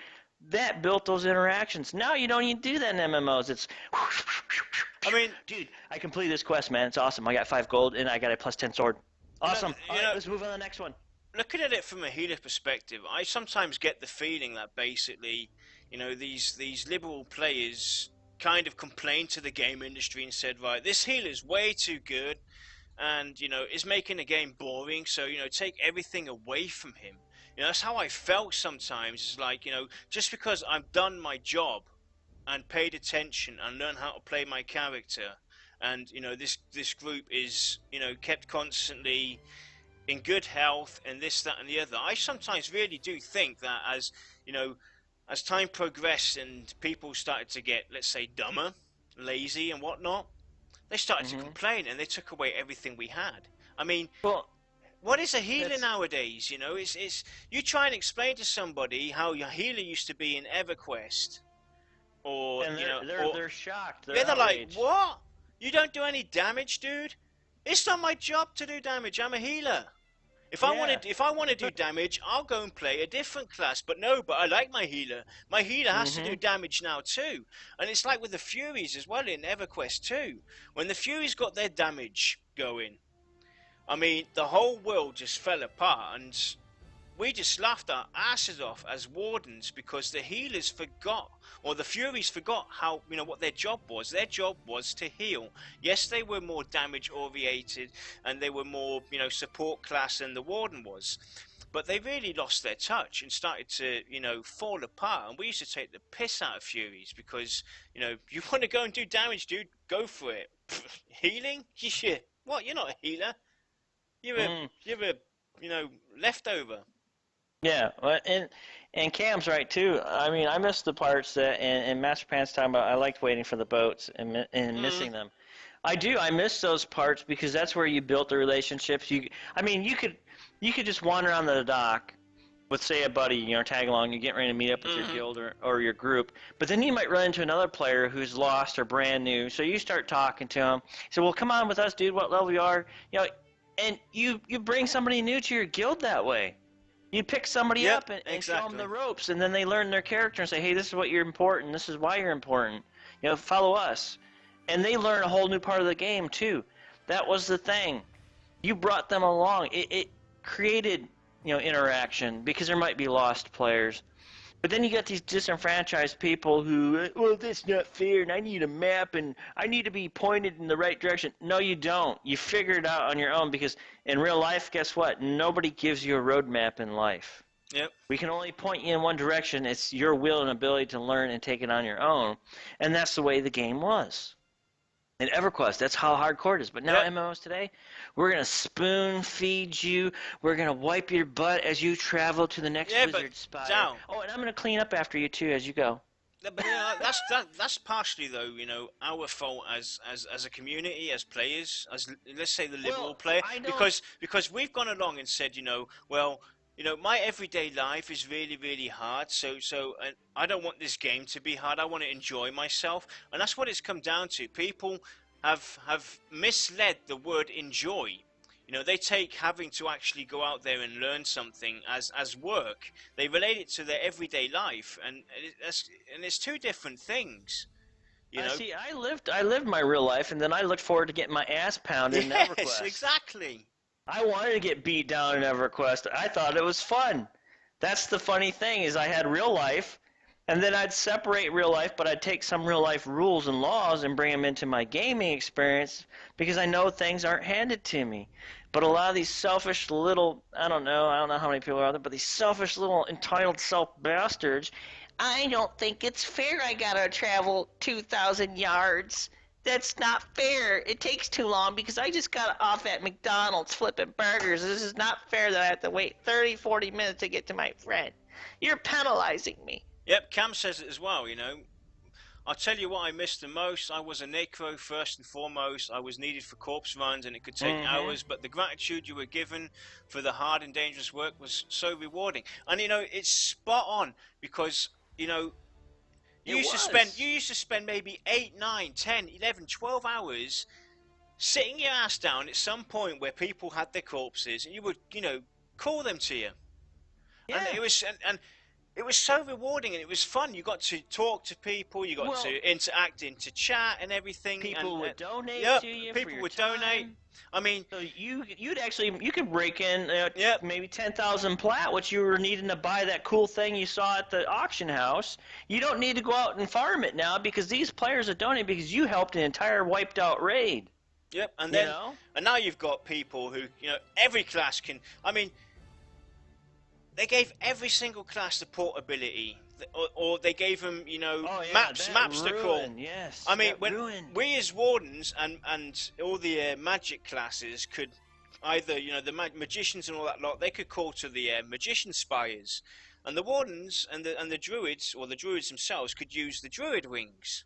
That built those interactions. Now you don't even do that in MMOs. It's, I mean, dude, I completed this quest, man. It's awesome. I got 5 gold, and I got a +10 sword. Awesome. All right, let's move on to the next one. Looking at it from a healer perspective, I sometimes get the feeling that basically, you know, these liberal players kind of complained to the game industry and said, right, this healer's way too good, and you know, is making the game boring, so you know, take everything away from him. You know, that's how I felt sometimes. It's like, you know, just because I've done my job and paid attention and learned how to play my character, and you know, this group is, you know, kept constantly in good health and this, that, and the other. I sometimes really do think that as, you know, as time progressed and people started to get, let's say, dumber, lazy, and whatnot, they started to complain and they took away everything we had. I mean, what is a healer nowadays? You know, it's you try and explain to somebody how your healer used to be in EverQuest, or and you know, they're shocked. They're like, what? You don't do any damage, dude? It's not my job to do damage. I'm a healer. If I want to do damage, I'll go and play a different class. But no, I like my healer. My healer has to do damage now too. And it's like with the Furies as well in EverQuest 2. When the Furies got their damage going, I mean, the whole world just fell apart. And we just laughed our asses off as wardens because the healers forgot, or the furies forgot how, what their job was. Their job was to heal. Yes, they were more damage oriented and they were more, support class than the warden was. But they really lost their touch and started to, fall apart. And we used to take the piss out of Furies because, you want to go and do damage, dude, go for it. Healing? Shit. What? You're not a healer. You're a, leftover. Yeah, and Cam's right too. I mean, I missed the parts that and Master Pan's talking about. I liked waiting for the boats and missing them. I do. I miss those parts because that's where you built the relationships. I mean, you could just wander on the dock with, say, a buddy, tag along. You're getting ready to meet up with your guild or your group, but then you might run into another player who's lost or brand new. So you start talking to him. So, well, come on with us, dude. What level you are? And you bring somebody new to your guild that way. You pick somebody up and show them the ropes, and then they learn their character and say, hey, this is what you're important. This is why you're important. Follow us. And they learn a whole new part of the game, too. That was the thing. You brought them along. It created, interaction because there might be lost players. But then you got these disenfranchised people who, well, that's not fair, and I need a map, and I need to be pointed in the right direction. No, you don't. You figure it out on your own because in real life, guess what? Nobody gives you a roadmap in life. Yep. We can only point you in one direction. It's your will and ability to learn and take it on your own, and that's the way the game was. In EverQuest, that's how hardcore it is. But now MMOs today, we're going to spoon feed you. We're going to wipe your butt as you travel to the next wizard spire. Down. Oh, and I'm going to clean up after you, too, as you go. But that's partially, though, our fault as a community, as players, as, let's say, the liberal player. Because we've gone along and said, my everyday life is really, really hard, so and I don't want this game to be hard. I want to enjoy myself, and that's what it's come down to. People have misled the word enjoy. They take having to actually go out there and learn something as work. They relate it to their everyday life, and it's two different things. See, I lived my real life, and then I looked forward to getting my ass pounded in EverQuest. Yes, exactly. I wanted to get beat down in EverQuest. I thought it was fun. That's the funny thing is I had real life, and then I'd separate real life, but I'd take some real life rules and laws and bring them into my gaming experience because I know things aren't handed to me. But a lot of these selfish little, I don't know how many people are out there, but these selfish little entitled self-bastards, I don't think it's fair I gotta travel 2,000 yards. That's not fair. It takes too long because I just got off at McDonald's flipping burgers. This is not fair that I have to wait 30, 40 minutes to get to my friend. You're penalizing me. Yep, Cam says it as well, I'll tell you what I missed the most. I was a necro first and foremost. I was needed for corpse runs and it could take hours, but the gratitude you were given for the hard and dangerous work was so rewarding. And it's spot on because, you used to spend maybe 8, 9, 10, 11, 12 hours sitting your ass down at some point where people had their corpses and you would, call them to you. Yeah. And it was so rewarding and it was fun. You got to talk to people, you got to interact into chat and everything. People would donate to you. People for your would time. donate. I mean, so you could break in maybe 10,000 plat, which you were needing to buy that cool thing you saw at the auction house. You don't need to go out and farm it now because these players are donating because you helped an entire wiped out raid. Yep, and then and now you've got people who every class can. I mean, they gave every single class the portability, or they gave them, maps to call. Yes. I mean, we as wardens and all the magic classes could either, the magicians and all that lot, they could call to the magician spires, and the wardens and the druids, or the druids themselves, could use the druid wings.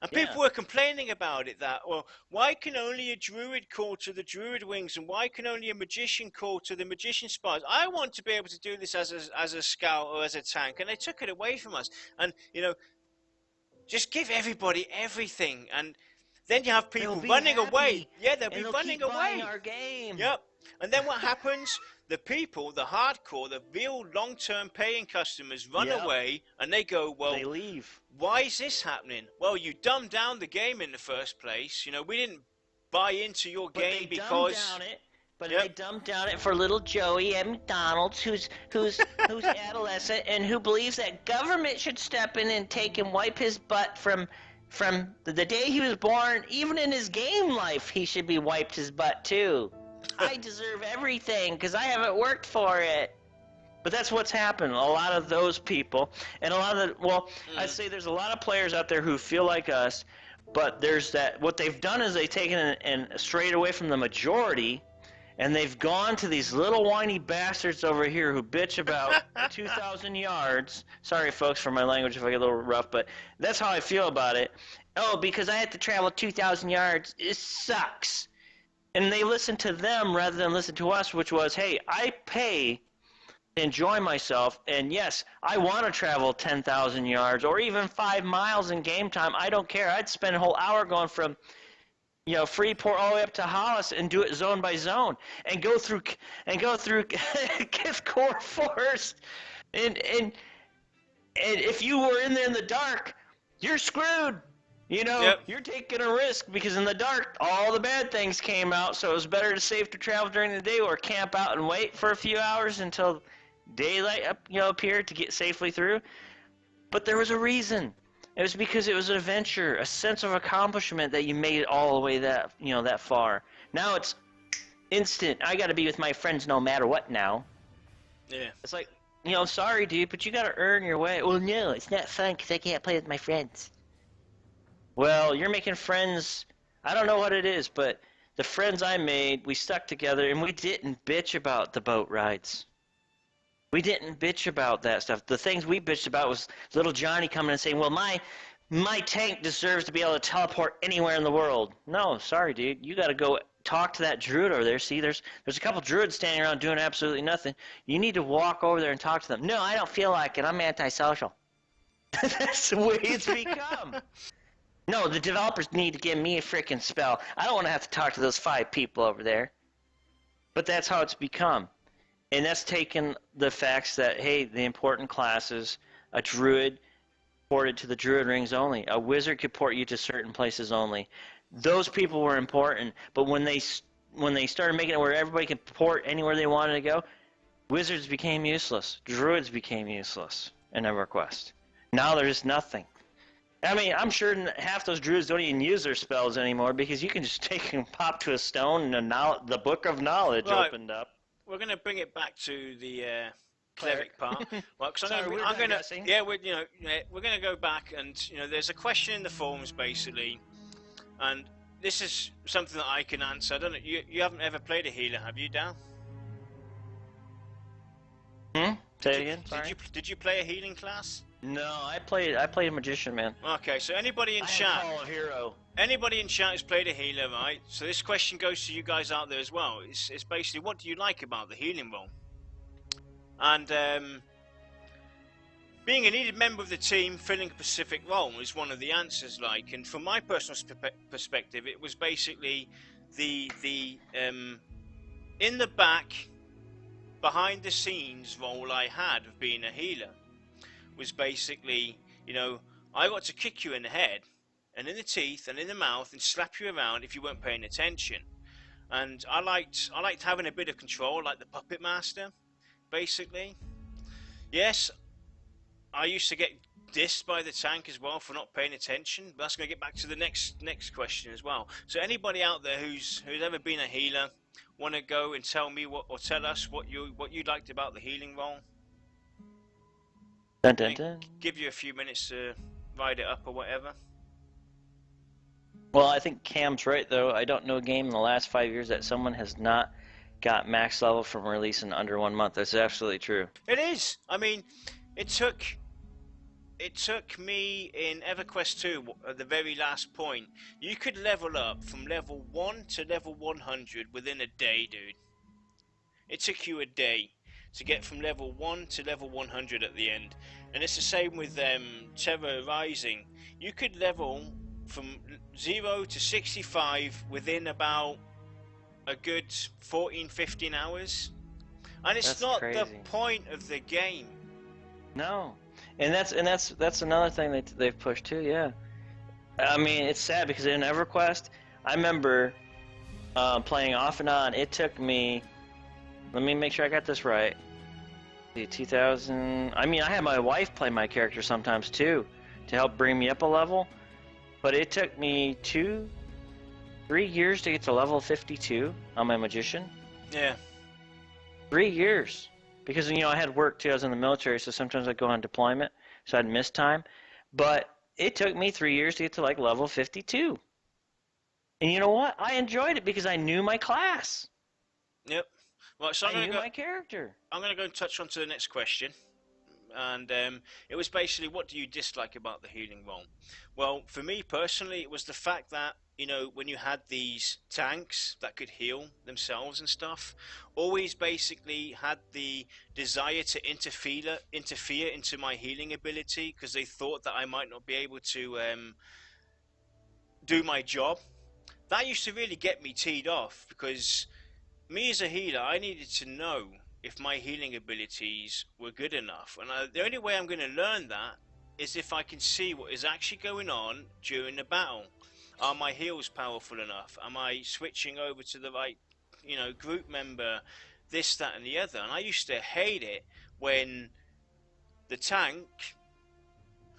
And people were complaining about it, that, well, why can only a druid call to the druid wings, and why can only a magician call to the magician spires? I want to be able to do this as a scout or as a tank, and they took it away from us. And, just give everybody everything, and then you have people running away. Yeah, they'll be running away. Our game. Yep. And then what happens? The people, the hardcore, the real long-term paying customers run away, and they go, well, they leave. Why is this happening? Well, you dumbed down the game in the first place. We didn't buy into your game because... But Yep. they dumbed down it for little Joey at McDonald's, who's adolescent and who believes that government should step in and take and wipe his butt from the day he was born. Even in his game life, he should be wiped his butt too. I deserve everything because I haven't worked for it. But that's what's happened. A lot of those people, and a lot of I'd say there's a lot of players out there who feel like us, but there's that. What they've done is they've taken and strayed away from the majority, and they've gone to these little whiny bastards over here who bitch about 2,000 yards. Sorry, folks, for my language if I get a little rough, but that's how I feel about it. Oh, because I have to travel 2,000 yards, it sucks. And they listen to them rather than listen to us, which was, hey, I pay to enjoy myself, and yes, I want to travel 10,000 yards or even 5 miles in game time. I don't care. I'd spend a whole hour going from Freeport all the way up to Hollis and do it zone by zone and go through Kithcore Forest. And if you were in there in the dark, you're screwed. Yep. You're taking a risk because in the dark, all the bad things came out, so it was better to save to travel during the day or camp out and wait for a few hours until daylight appeared to get safely through. But there was a reason. It was because it was an adventure, a sense of accomplishment that you made it all the way that far. Now it's instant. I got to be with my friends no matter what now. Yeah. It's like, sorry, dude, but you got to earn your way. Well, no, it's not fun because I can't play with my friends. Well, you're making friends. I don't know what it is, but the friends I made, we stuck together, and we didn't bitch about the boat rides. We didn't bitch about that stuff. The things we bitched about was little Johnny coming and saying, well, my tank deserves to be able to teleport anywhere in the world. No, sorry, dude. You got to go talk to that druid over there. See, there's a couple druids standing around doing absolutely nothing. You need to walk over there and talk to them. No, I don't feel like it. I'm antisocial. That's the way it's become. No, the developers need to give me a freaking spell. I don't want to have to talk to those 5 people over there. But that's how it's become. And that's taken the facts that, hey, the important classes, a druid ported to the druid rings only. A wizard could port you to certain places only. Those people were important, but when they started making it where everybody could port anywhere they wanted to go, wizards became useless. Druids became useless in EverQuest. Now there's nothing. I mean, I'm sure half those druids don't even use their spells anymore because you can just take and pop to a stone and the book of knowledge opened up. We're going to bring it back to the cleric part. Well, cause Sorry, we're digressing. we're going to go back and there's a question in the forums basically, and this is something that I can answer. I don't know. You haven't ever played a healer, have you, Dan? Say it again. Sorry. Did you play a healing class? No, I played a magician, man. Okay, so anybody in chat, a hero. Anybody in chat has played a healer, right? So this question goes to you guys out there as well. It's basically, what do you like about the healing role? And being a needed member of the team, filling a specific role is one of the answers. Like, and from my personal perspective, it was basically the in the back, behind the scenes role I had of being a healer. Was basically, I got to kick you in the head and in the teeth and in the mouth and slap you around if you weren't paying attention. And I liked having a bit of control, like the puppet master, basically. Yes, I used to get dissed by the tank as well for not paying attention, but that's going to get back to the next question as well. So anybody out there who's ever been a healer, want to go and tell me tell us what you liked about the healing role? Dun, dun, dun. Give you a few minutes to write it up or whatever. Well, I think Cam's right, though. I don't know a game in the last 5 years that someone has not got max level from release in under 1 month. That's absolutely true. It is. I mean, it took me in EverQuest 2 at the very last point. You could level up from level 1 to level 100 within a day, dude. It took you a day to get from level 1 to level 100 at the end. And it's the same with Terra Rising. You could level from 0 to 65 within about a good 14-15 hours. And it's not crazy. the point of the game. No. And that's another thing that they've pushed too, yeah. I mean, it's sad because in EverQuest, I remember playing off and on, it took me, let me make sure I got this right, 2000, I mean, I had my wife play my character sometimes too, to help bring me up a level, but it took me 3 years to get to level 52 on my magician. Yeah. 3 years. Because, you know, I had work too, I was in the military, so sometimes I'd go on deployment, so I'd miss time, but it took me 3 years to get to like level 52. And you know what? I enjoyed it because I knew my class. Yep. Well, so I knew my character. I'm going to go and touch on to the next question. And it was basically, what do you dislike about the healing role? Well, for me personally, it was the fact that, you know, when you had these tanks that could heal themselves and stuff, always basically had the desire to interfere into my healing ability, because they thought that I might not be able to do my job. That used to really get me teed off, because me as a healer, I needed to know if my healing abilities were good enough, and the only way I'm going to learn that is if I can see what is actually going on during the battle. Are my heals powerful enough? Am I switching over to the right, you know, group member? This, that, and the other. And I used to hate it when the tank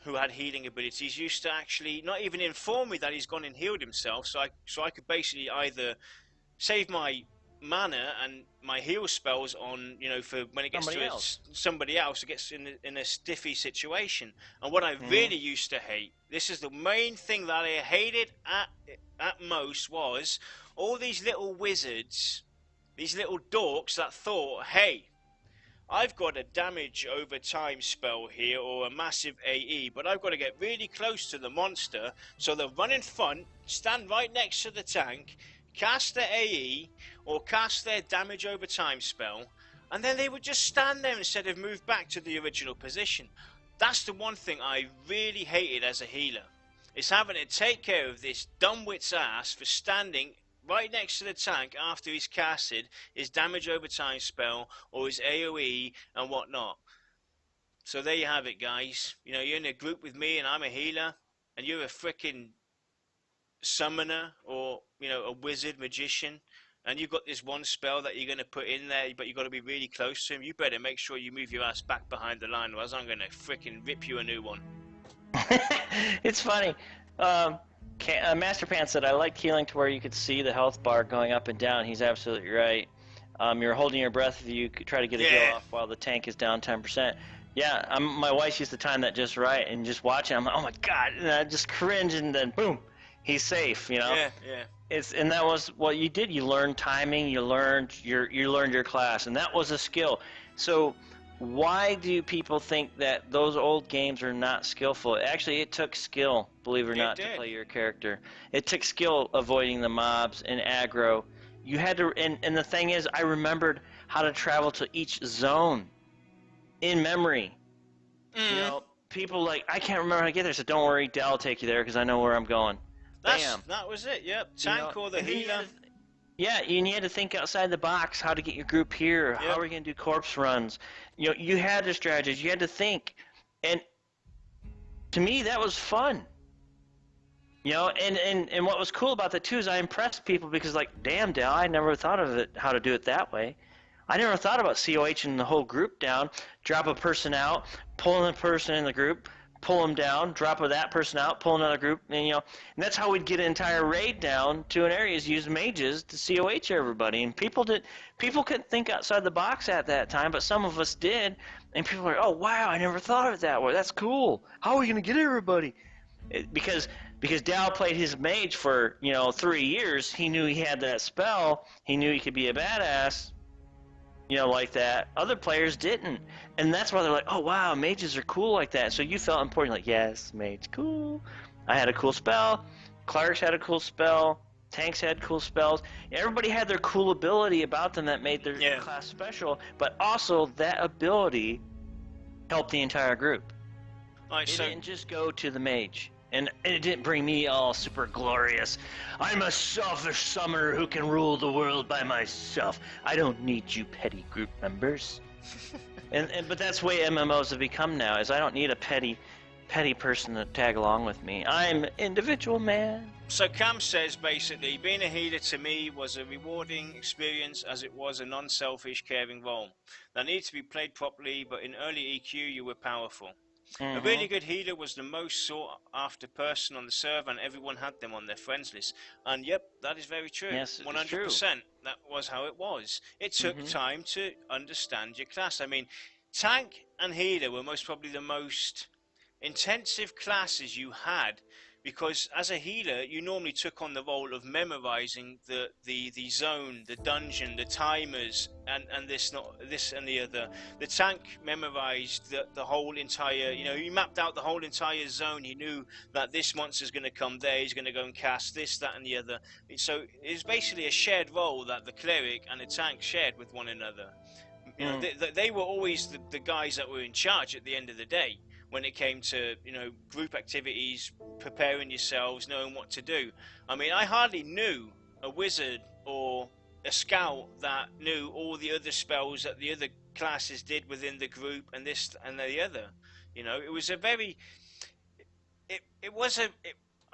who had healing abilities used to actually not even inform me that he's gone and healed himself, so I could basically either save my mana and my heal spells on, you know, for when it gets somebody else who gets in a stiffy situation. And what I really used to hate, this is the main thing that I hated at most, was all these little wizards, these little dorks that thought, hey, I've got a damage over time spell here, or a massive AE, but I've got to get really close to the monster, so they'll run in front, stand right next to the tank, cast their AE, or cast their damage over time spell, and then they would just stand there instead of move back to the original position. That's the one thing I really hated as a healer, is having to take care of this dumbwit's ass for standing right next to the tank after he's casted his damage over time spell or his AoE and whatnot. So there you have it, guys. You know, you're in a group with me and I'm a healer, and you're a freaking summoner, or, you know, a wizard, magician, and you've got this one spell that you're going to put in there, but you've got to be really close to him. You better make sure you move your ass back behind the line, or else I'm going to freaking rip you a new one. It's funny. Master Pants said, I liked healing to where you could see the health bar going up and down. He's absolutely right. You're holding your breath if you try to get a heal off while the tank is down 10%. Yeah, my wife used to time that just right, and just watching, I'm like, oh my god, and I just cringe, and then boom, he's safe, you know? Yeah. And that was what you did. You learned timing, you learned your class, and that was a skill. So why do people think that those old games are not skillful? Actually, it took skill, believe it or not, to play your character. It took skill avoiding the mobs and aggro. You had to, and the thing is, I remembered how to travel to each zone in memory. You know, people like, I can't remember how to get there, so don't worry, Dal will take you there because I know where I'm going. That was it, yep. Tank, or the healer. Yeah, and you had to think outside the box, how to get your group here, how are we going to do corpse runs. You know, you had the strategies, you had to think. And to me, that was fun. You know, and what was cool about that too is I impressed people because, like, damn, Dal, I never thought of it, how to do it that way. I never thought about COH and the whole group down, drop a person out, pull another person in the group, pull them down, drop that person out, pull another group, and you know, and that's how we'd get an entire raid down to an area, is use mages to COH everybody. And people couldn't think outside the box at that time, but some of us did, and people were, oh wow, I never thought of it that way. That's cool. How are we gonna get everybody? Because Dal played his mage for, you know, 3 years, he knew he had that spell, he knew he could be a badass. You know, like that. Other players didn't. And that's why they're like, oh, wow, mages are cool like that. So you felt important, like, yes, mage, cool. I had a cool spell. Clerics had a cool spell. Tanks had cool spells. Everybody had their cool ability about them that made their class special. But also, that ability helped the entire group. It didn't just go to the mage. And it didn't bring me all super glorious. I'm a selfish summoner who can rule the world by myself. I don't need you petty group members. But that's the way MMOs have become now, is I don't need a petty petty person to tag along with me. I'm individual man. So Cam says basically, being a healer to me was a rewarding experience as it was a non-selfish, caring role that needed to be played properly, but in early EQ you were powerful. A really good healer was the most sought after person on the server, and everyone had them on their friends list. And yep, that is very true. Yes, it is true. 100%. That was how it was. It took time to understand your class. I mean, tank and healer were most probably the most intensive classes you had, because as a healer you normally took on the role of memorizing the zone, the dungeon, the timers, and this and the other. The tank memorized the whole entire, you mapped out the whole entire zone. He knew that this monster's going to come there, he's going to go and cast this, that and the other. So it's basically a shared role that the cleric and the tank shared with one another. They were always the guys that were in charge at the end of the day when it came to group activities, preparing yourselves, knowing what to do. I mean, I hardly knew a wizard or a scout that knew all the other spells that the other classes did within the group, and this and the other. It was a very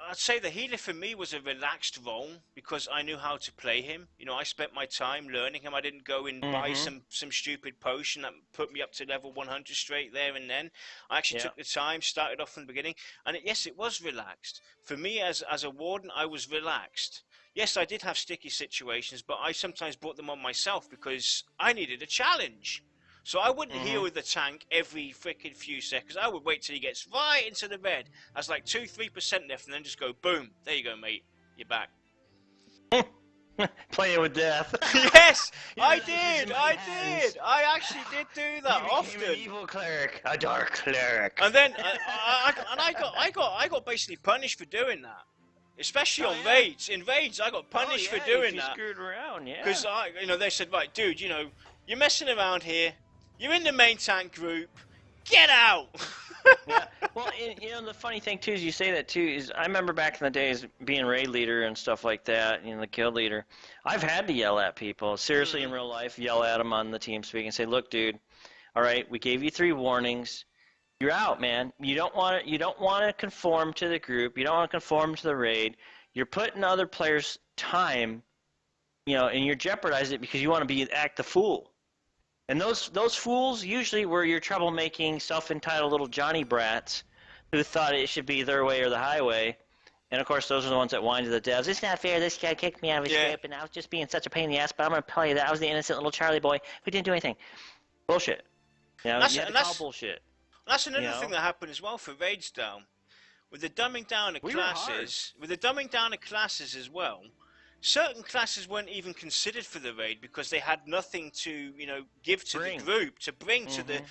I'd say the healer for me was a relaxed role because I knew how to play him. I spent my time learning him. I didn't go and buy some stupid potion that put me up to level 100 straight there and then. I actually took the time, started off from the beginning, and yes, it was relaxed. For me as a warden, I was relaxed. Yes, I did have sticky situations, but I sometimes brought them on myself because I needed a challenge. So I wouldn't heal with the tank every freaking few seconds. I would wait till he gets right into the red. That's like 2-3% left, and then just go boom. There you go, mate. You're back. Playing with death. Yes, I did. I actually did do that often. An evil cleric, a dark cleric. And then I got basically punished for doing that. Especially on raids. In raids, I got punished for doing that. Screwed around, yeah. Because they said, right, dude, you're messing around here. You're in the main tank group. Get out! Yeah. Well, the funny thing, too, is you say that, too, is I remember back in the days being raid leader and stuff like that, the guild leader. I've had to yell at people, seriously, in real life, yell at them on the team speak and say, look, dude, all right, we gave you 3 warnings. You're out, man. You don't want to conform to the group. You don't want to conform to the raid. You're putting other players' time, and you're jeopardizing it because you want to act the fool. And those fools usually were your troublemaking, self-entitled little Johnny brats who thought it should be their way or the highway. And, of course, those are the ones that whined to the devs. It's not fair. This guy kicked me out of his group, and I was just being such a pain in the ass, but I'm going to tell you that I was the innocent little Charlie boy who didn't do anything. Bullshit. That's bullshit. That's another thing that happened as well for raids down. With the dumbing down of classes as well, certain classes weren't even considered for the raid because they had nothing to give to the group, to bring to the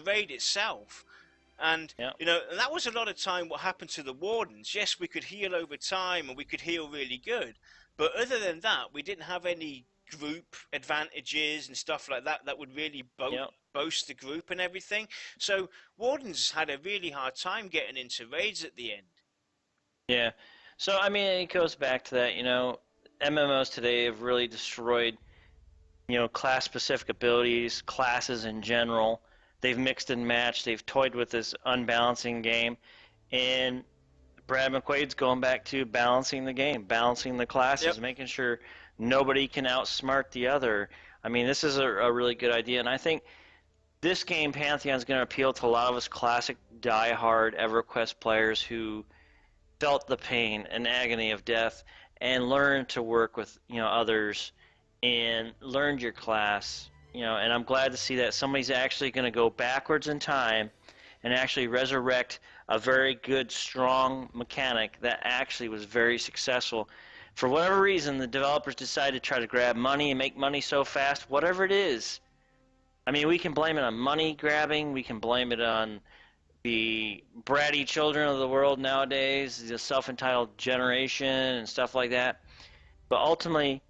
raid itself. And and that was a lot of time what happened to the wardens. Yes, we could heal over time and we could heal really good, but other than that we didn't have any group advantages and stuff like that would really boast the group and everything. So wardens had a really hard time getting into raids at the end. Yeah. So I mean, it goes back to that, MMOs today have really destroyed, class-specific abilities, classes in general. They've mixed and matched. They've toyed with this unbalancing game. And Brad McQuaid's going back to balancing the game, balancing the classes, making sure nobody can outsmart the other. I mean, this is a really good idea. And I think this game, Pantheon, is going to appeal to a lot of us classic, die-hard EverQuest players who felt the pain and agony of death and learn to work with others and learned your class, and I'm glad to see that somebody's actually going to go backwards in time and actually resurrect a very good, strong mechanic that actually was very successful. For whatever reason, the developers decided to try to grab money and make money so fast, whatever it is. I mean, we can blame it on money grabbing, we can blame it on the bratty children of the world nowadays, the self-entitled generation and stuff like that. But ultimately,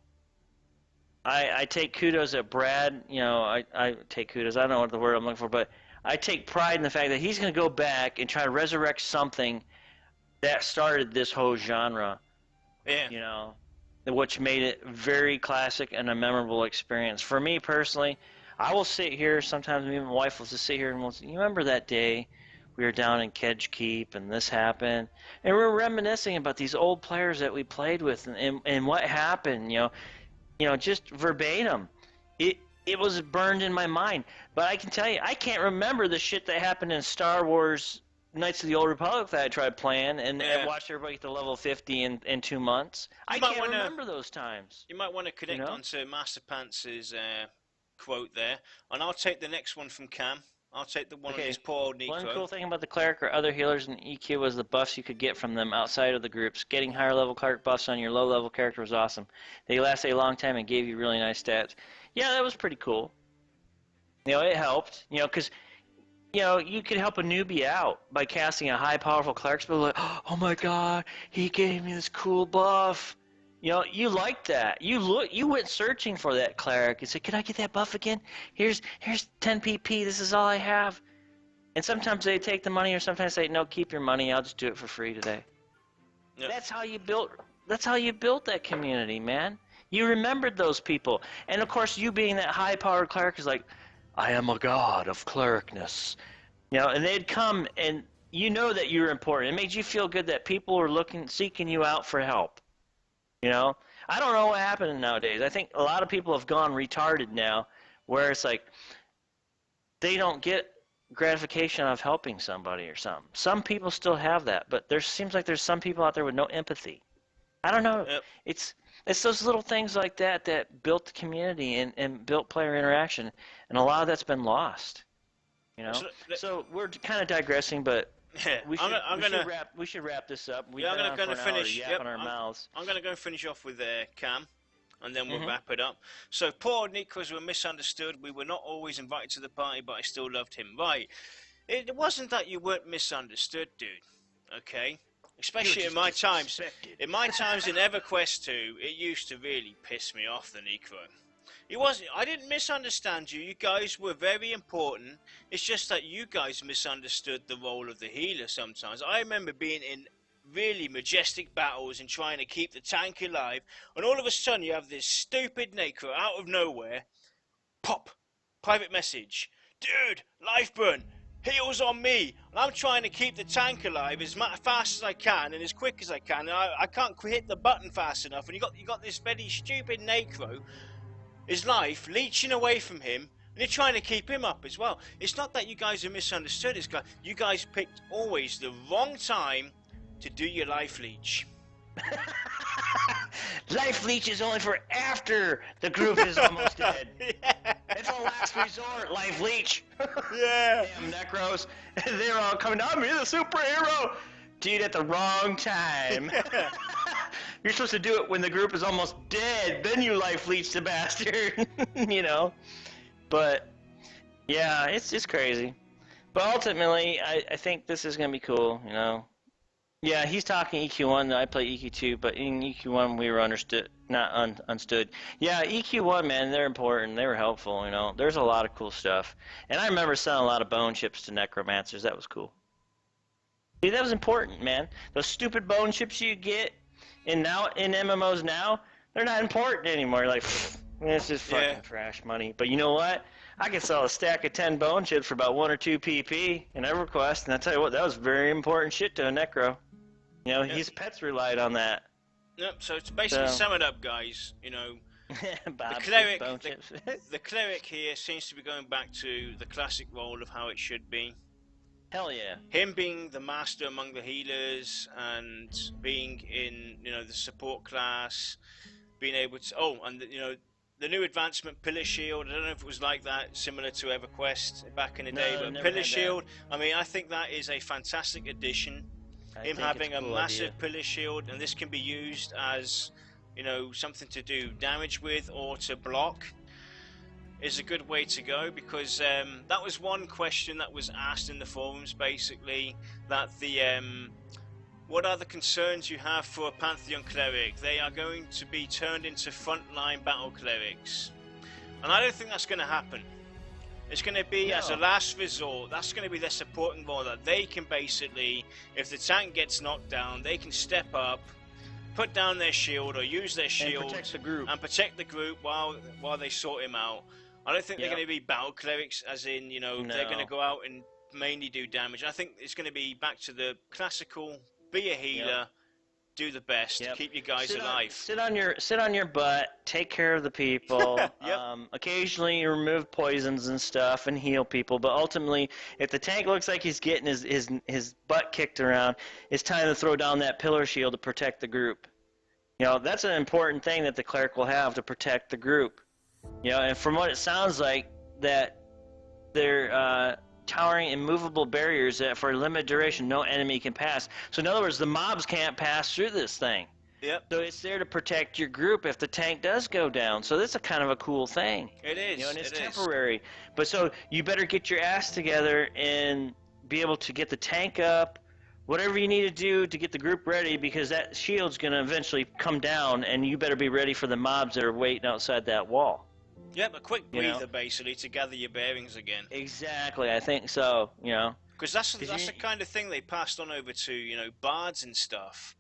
I take kudos at Brad. I take kudos. I don't know what the word I'm looking for, but I take pride in the fact that he's going to go back and try to resurrect something that started this whole genre. Yeah. Which made it very classic and a memorable experience. For me personally, I will sit here, sometimes me and my wife will just sit here and we'll say, you remember that day we were down in Kedge Keep and this happened, and we're reminiscing about these old players that we played with and what happened. Just verbatim. It it was burned in my mind. But I can tell you, I can't remember the shit that happened in Star Wars Knights of the Old Republic that I tried playing and watched everybody get to level 50 in 2 months. I can't remember those times. You might want to connect onto Master Pants's quote there, and I'll take the next one from Cam. I'll take the one on his poor old Necro. One cool thing about the Cleric or other healers in EQ was the buffs you could get from them outside of the groups. Getting higher level Cleric buffs on your low level character was awesome. They lasted a long time and gave you really nice stats. Yeah, that was pretty cool. It helped. Because you could help a newbie out by casting a high powerful Cleric spell. Like, oh my god, he gave me this cool buff. You liked that. You went searching for that Cleric. You said, "Can I get that buff again? Here's 10 PP. This is all I have." And sometimes they take the money, or sometimes they say, "No, keep your money. I'll just do it for free today." Yep. That's how you built. That's how you built that community, man. You remembered those people, and of course, you being that high-powered Cleric is like, "I am a god of Clericness," And they'd come, and that you were important. It made you feel good that people were seeking you out for help. I don't know what happened nowadays. I think a lot of people have gone retarded now, where it's like they don't get gratification of helping somebody or something. Some people still have that, but there seems like there's some people out there with no empathy. I don't know. Yep. It's those little things like that built the community and built player interaction, and a lot of that's been lost. So we're kind of digressing, but we should wrap this up. I'm going to finish. Yep, I'm going to go and finish off with Cam, and then we'll wrap it up. So poor Nikos were misunderstood. We were not always invited to the party, but I still loved him. Right? It wasn't that you weren't misunderstood, dude. Okay. Especially in my times. In my times in EverQuest 2, it used to really piss me off, the Necro. I didn't misunderstand you. You guys were very important. It's just that you guys misunderstood the role of the healer sometimes. I remember being in really majestic battles and trying to keep the tank alive, and all of a sudden you have this stupid Necro out of nowhere. Pop! Private message. Dude, life burn. Heals on me. And I'm trying to keep the tank alive as fast as I can and as quick as I can. And I can't hit the button fast enough. And you got this very stupid Necro, his life leeching away from him, and you're trying to keep him up as well. It's not that you guys are misunderstood. You guys picked always the wrong time to do your life leech. Life leech is only for after the group is almost dead. Yeah. It's a last resort, life leech. Yeah. Damn Necros. They're all coming, I'm the superhero. Dude, at the wrong time. You're supposed to do it when the group is almost dead. Then you life leech the bastard. But, yeah, it's crazy. But ultimately, I think this is going to be cool, Yeah, he's talking EQ1. I play EQ2, but in EQ1 we were understood, not unstood. Yeah, EQ1, man, they're important. They were helpful, There's a lot of cool stuff. And I remember selling a lot of bone chips to necromancers. That was cool. Dude, that was important, man. Those stupid bone chips you get in MMOs now, they're not important anymore. Like, this is fucking trash money. But you know what? I could sell a stack of 10 bone chips for about 1 or 2 PP in EverQuest, and I tell you what, that was very important shit to a Necro. His pets relied on that. Yep. So to basically sum it up, guys, the cleric here seems to be going back to the classic role of how it should be. Hell yeah. Him being the master among the healers and being in, the support class, being able to... Oh, and, the new advancement, Pillar Shield. I don't know if it was like that, similar to EverQuest back in the day, but Pillar Shield, I think that is a fantastic addition. Him having a massive Pillar Shield, and this can be used as, something to do damage with or to block, is a good way to go, because that was one question that was asked in the forums, basically, that what are the concerns you have for a Pantheon Cleric? They are going to be turned into frontline battle clerics, and I don't think that's going to happen. It's going to be as a last resort. That's going to be their supporting role, that they can basically, if the tank gets knocked down, they can step up, put down their shield or use their shield and protect the group while they sort him out. I don't think they're going to be battle clerics, as in, they're going to go out and mainly do damage. I think it's going to be back to the classical: be a Yep. healer, do the best, Yep. keep your guys Sit on alive. sit on your butt, take care of the people. Yep. Occasionally remove poisons and stuff and heal people, but ultimately, if the tank looks like he's getting his butt kicked around, it's time to throw down that pillar shield to protect the group. That's an important thing that the cleric will have to protect the group. And from what it sounds like, that they're towering immovable barriers that for a limited duration no enemy can pass. So in other words, the mobs can't pass through this thing. Yep. So it's there to protect your group if the tank does go down. So that's a kind of a cool thing. It is. And it's It is. temporary. But so you better get your ass together and be able to get the tank up, whatever you need to do to get the group ready, because that shield's going to eventually come down, and you better be ready for the mobs that are waiting outside that wall. Yep, a quick breather basically to gather your bearings again. Exactly, I think so. Because that's the kind of thing they passed on over to bards and stuff.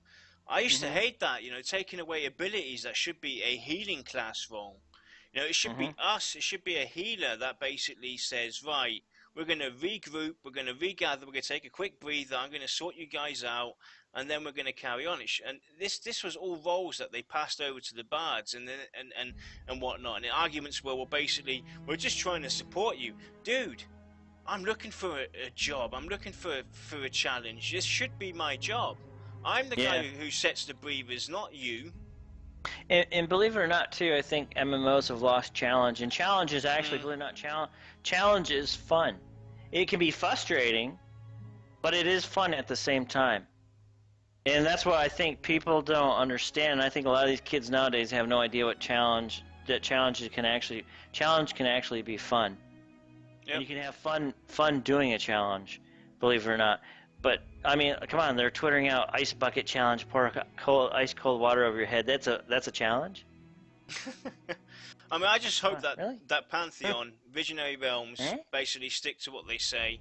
I used to hate that, taking away abilities that should be a healing class role. It should be us. It should be a healer that basically says, right, we're going to regroup, we're going to regather, we're going to take a quick breather, I'm going to sort you guys out, and then we're going to carry on. And this was all roles that they passed over to the bards and whatnot. And the arguments were, well, basically, we're just trying to support you. Dude, I'm looking for a job. I'm looking for a challenge. This should be my job. I'm the guy who sets the breathers, not you. And believe it or not, too, I think MMOs have lost challenge. And challenge is actually, believe it or not, challenge is fun. It can be frustrating, but it is fun at the same time. And that's what I think people don't understand. And I think a lot of these kids nowadays have no idea what challenge can actually be fun. Yep. And you can have fun doing a challenge, believe it or not. But I mean, come on, they're twittering out ice bucket challenge, pour ice cold water over your head. That's a challenge. I mean, I just hope that Pantheon, Visionary Realms, basically stick to what they say,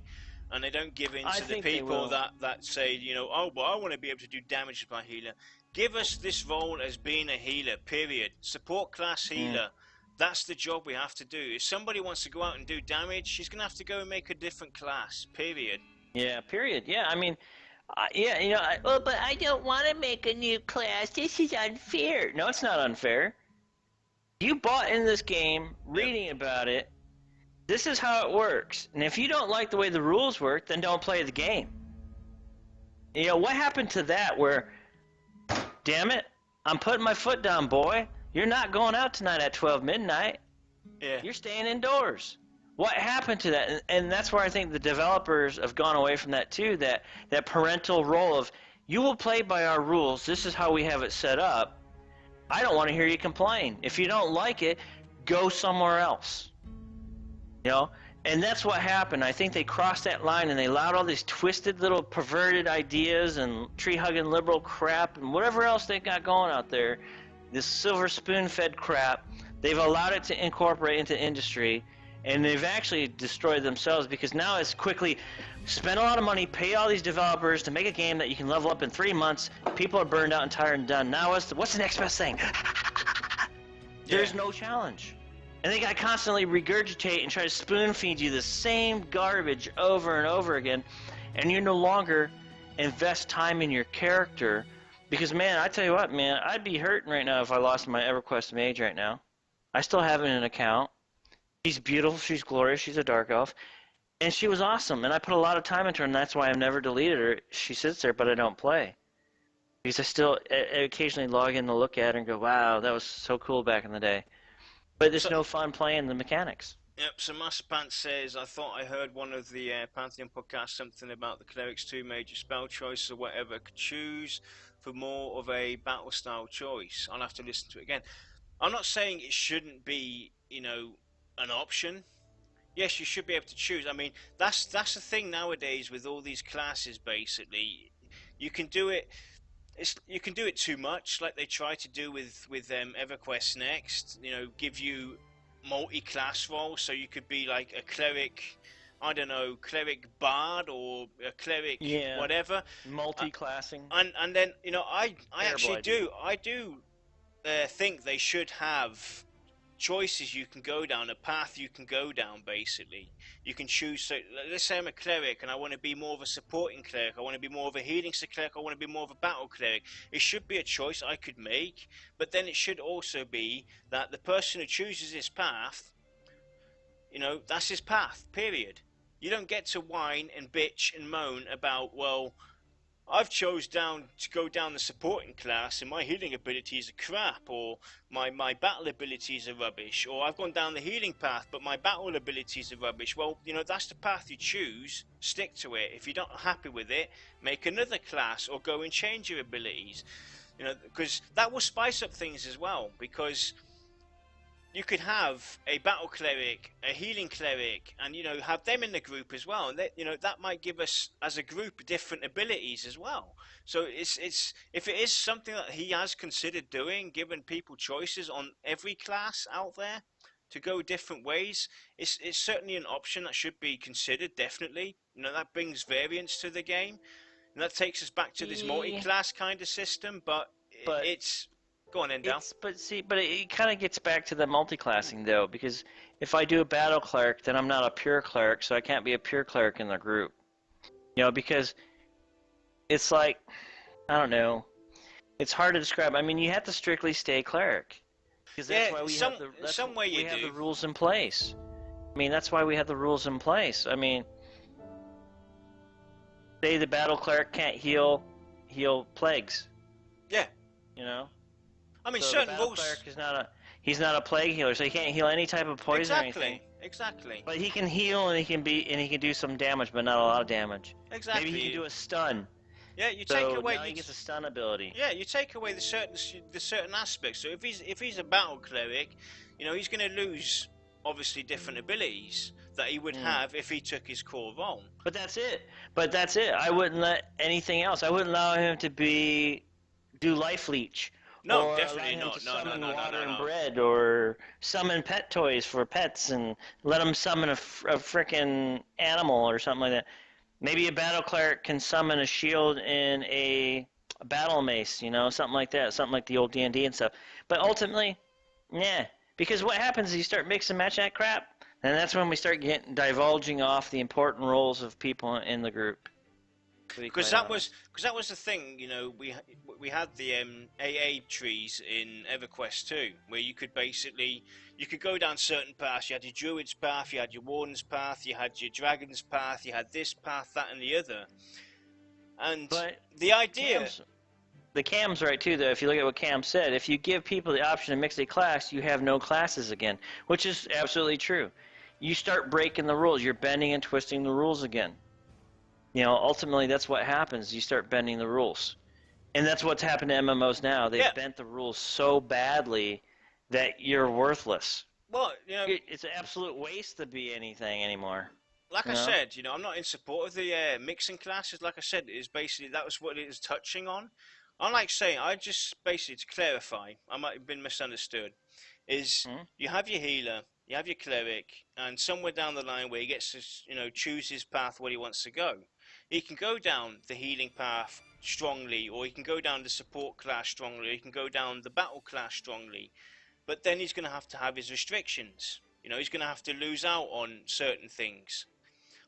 and they don't give in to the people that say, oh, well, I want to be able to do damage as my healer. Give us this role as being a healer, period. Support class healer. That's the job we have to do. If somebody wants to go out and do damage, she's going to have to go and make a different class, period. Yeah, period. Yeah, I mean, but I don't want to make a new class. This is unfair. No, it's not unfair. You bought in this game, reading about it. This is how it works. And if you don't like the way the rules work, then don't play the game. What happened to that where, damn it, I'm putting my foot down, boy. You're not going out tonight at 12 midnight. Yeah. You're staying indoors. What happened to that? And that's where I think the developers have gone away from that too, that parental role of, you will play by our rules. This is how we have it set up. I don't want to hear you complain. If you don't like it, go somewhere else. And that's what happened. I think they crossed that line and they allowed all these twisted little perverted ideas and tree-hugging liberal crap and whatever else they got going out there, this silver spoon-fed crap, they've allowed it to incorporate into industry. And they've actually destroyed themselves, because now it's quickly spend a lot of money, pay all these developers to make a game that you can level up in 3 months. People are burned out and tired and done. Now what's the next best thing? There's no challenge. And they got to constantly regurgitate and try to spoon feed you the same garbage over and over again. And you no longer invest time in your character. Because, man, I tell you what, man, I'd be hurting right now if I lost my EverQuest mage right now. I still have an account. She's beautiful, she's glorious, she's a dark elf, and she was awesome, and I put a lot of time into her, and that's why I've never deleted her. She sits there, but I don't play. Because I still occasionally log in to look at her and go, wow, that was so cool back in the day. But there's no fun playing the mechanics. Yep, so Master Pants says, I thought I heard one of the Pantheon podcasts something about the Cleric's 2 major spell choices or whatever could choose for more of a battle style choice. I'll have to listen to it again. I'm not saying it shouldn't be, an option. Yes, you should be able to choose. I mean, that's the thing nowadays with all these classes. Basically, you can do it. You can do it too much, like they try to do with EverQuest Next. Give you multi-class roles, so you could be like a cleric. I don't know, cleric bard or a cleric whatever. Multi-classing. And then I actually do think they should have choices you can go down, a path you can go down. Basically, you can choose. So let's say I'm a cleric and I want to be more of a supporting cleric. I want to be more of a healing cleric. I want to be more of a battle cleric. It should be a choice I could make, but then it should also be that the person who chooses this path, that's his path. Period. You don't get to whine and bitch and moan about, well, I've chose to go down the supporting class and my healing abilities are crap, or my battle abilities are rubbish, or I've gone down the healing path but my battle abilities are rubbish. Well, that's the path you choose. Stick to it. If you're not happy with it, make another class or go and change your abilities. Because that will spice up things as well, because you could have a battle cleric, a healing cleric, and have them in the group as well. And that might give us as a group different abilities as well. So it's if it is something that he has considered doing, given people choices on every class out there to go different ways, it's certainly an option that should be considered. Definitely, that brings variance to the game, and that takes us back to this multi-class kind of system. But But it's go on, Endel. but it kind of gets back to the multi-classing though, because if I do a battle cleric, then I'm not a pure cleric, so I can't be a pure cleric in the group. Because it's like, I don't know, it's hard to describe. I mean, you have to strictly stay cleric, because that's why we have the rules in place. I mean, that's why we have the rules in place. I mean, say the battle cleric can't heal plagues. Yeah. I mean, so certain rules. Cleric is he's not a plague healer, so he can't heal any type of poison or anything. Exactly. But he can heal and he can do some damage, but not a lot of damage. Exactly. Maybe he can do a stun. Yeah, you take away. Now he gets a stun ability. Yeah, you take away the certain aspects. So if he's a battle cleric, he's going to lose obviously different abilities that he would have if he took his core role. But that's it. I wouldn't let anything else. I wouldn't allow him to do life leech. No, definitely not. Summon water and bread, or summon pet toys for pets, and let him summon a frickin' animal or something like that. Maybe a battle cleric can summon a shield in a battle mace, something like that, something like the old D&D and stuff. But ultimately, yeah, because what happens is you start mixing and matching that crap, and that's when we start divulging off the important roles of people in the group. Because that was the thing, we had the AA trees in EverQuest 2, where you could go down certain paths. You had your druid's path, you had your warden's path, you had your dragon's path, you had this path, that, and the other. And the idea, the Cam's right too, though. If you look at what Cam said, if you give people the option to mix a class, you have no classes again, which is absolutely true. You start breaking the rules. You're bending and twisting the rules again. Ultimately, that's what happens. You start bending the rules. And that's what's happened to MMOs now. They've bent the rules so badly that you're worthless. Well, it's an absolute waste to be anything anymore. Like I said, I'm not in support of the mixing classes. Like I said, that was what it is touching on. I'm like saying, I just basically, to clarify, I might have been misunderstood, is you have your healer, you have your cleric, and somewhere down the line where he gets to, choose his path where he wants to go. He can go down the healing path strongly, or he can go down the support class strongly, or he can go down the battle class strongly. But then he's going to have his restrictions. He's going to have to lose out on certain things,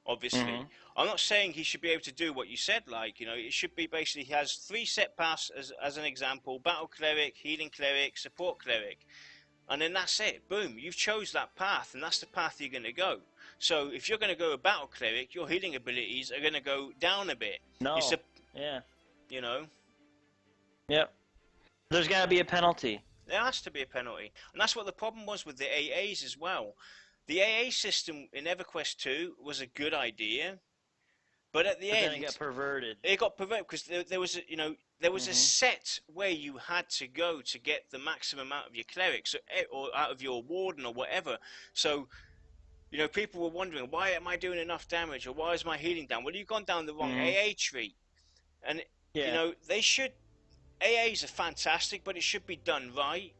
obviously. I'm not saying he should be able to do what you said, it should be basically he has 3 set paths as an example: battle cleric, healing cleric, support cleric. And then that's it. Boom, you've chose that path, and that's the path you're going to go. So if you're going to go a battle cleric, your healing abilities are going to go down a bit. Yeah. Yep. There's got to be a penalty. There has to be a penalty. And that's what the problem was with the AAs as well. The AA system in EverQuest 2 was a good idea, but at the end then it got perverted. It got perverted because there was a set where you had to go to get the maximum out of your cleric, or out of your warden or whatever. So people were wondering, why am I doing enough damage, or why is my healing down? Well, you've gone down the wrong AA tree. And, they should... AAs are fantastic, but it should be done right.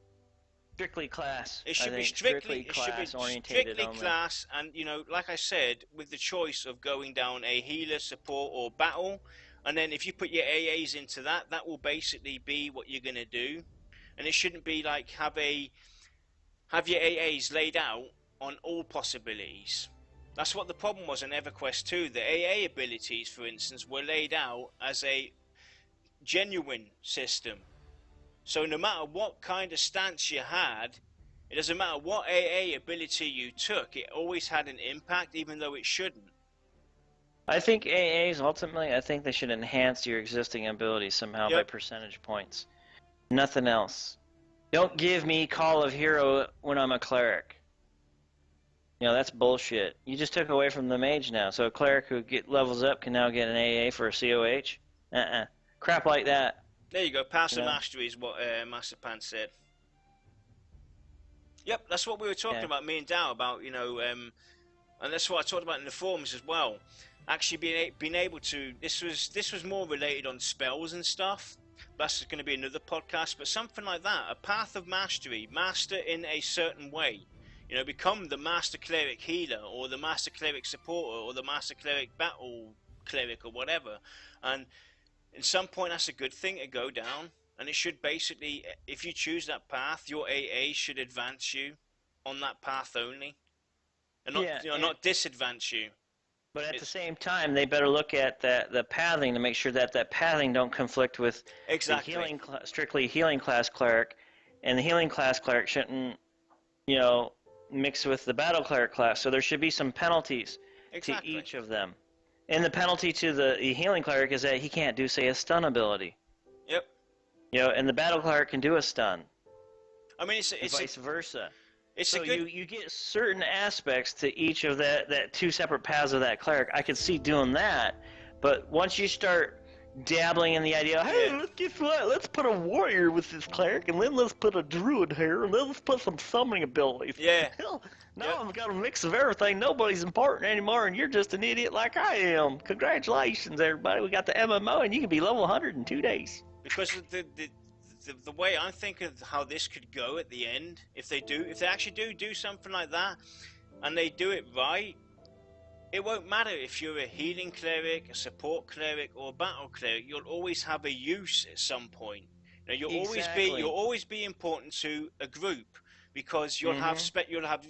Strictly class. It should be strictly class, and, like I said, with the choice of going down a healer, support, or battle, and then if you put your AAs into that will basically be what you're going to do. And it shouldn't be like have have your AAs laid out on all possibilities. That's what the problem was in EverQuest 2. The AA abilities, for instance, were laid out as a genuine system. So no matter what kind of stance you had, it doesn't matter what AA ability you took, it always had an impact, even though it shouldn't. I think AAs, ultimately, I think they should enhance your existing abilities somehow by Yep. percentage points. Nothing else. Don't give me Call of Hero when I'm a cleric. You know, that's bullshit. You just took away from the mage now. So a cleric who levels up can now get an AA for a COH? Crap like that. There you go. Pass You the know? mastery is what Master Pan said. Yep, that's what we were talking Yeah. about, me and Dow, about, and that's what I talked about in the forums as well. Actually being able to, this was more related on spells and stuff. That's going to be another podcast, but something like that, a path of mastery, master in a certain way. Become the master cleric healer, or the master cleric supporter, or the master cleric battle cleric, or whatever. And at some point, that's a good thing to go down. And it should basically, if you choose that path, your AA should advance you on that path only, and not, Yeah, not disadvance you. but at the same time, they better look at the pathing to make sure that pathing don't conflict with Exactly. the strictly healing class cleric, and the healing class cleric shouldn't, mix with the battle cleric class. So there should be some penalties to Exactly. each of them. And the penalty to the healing cleric is that he can't do, say, a stun ability. Yep. And the battle cleric can do a stun. I mean, it's vice versa. It's so a good. you get certain aspects to each of that two separate paths of that cleric. I could see doing that, but once you start dabbling in the idea, hey, let's put a warrior with this cleric, and then let's put a druid here, and then let's put some summoning abilities. Yeah. Hell, now I've got a mix of everything. Nobody's important anymore, and you're just an idiot like I am. Congratulations, everybody. We got the MMO, and you can be level 100 in 2 days. Because the way I think of how this could go at the end, if they actually do something like that, and they do it right, it won't matter if you're a healing cleric, a support cleric, or a battle cleric. You'll always have a use at some point. You'll always be important to a group, because you'll have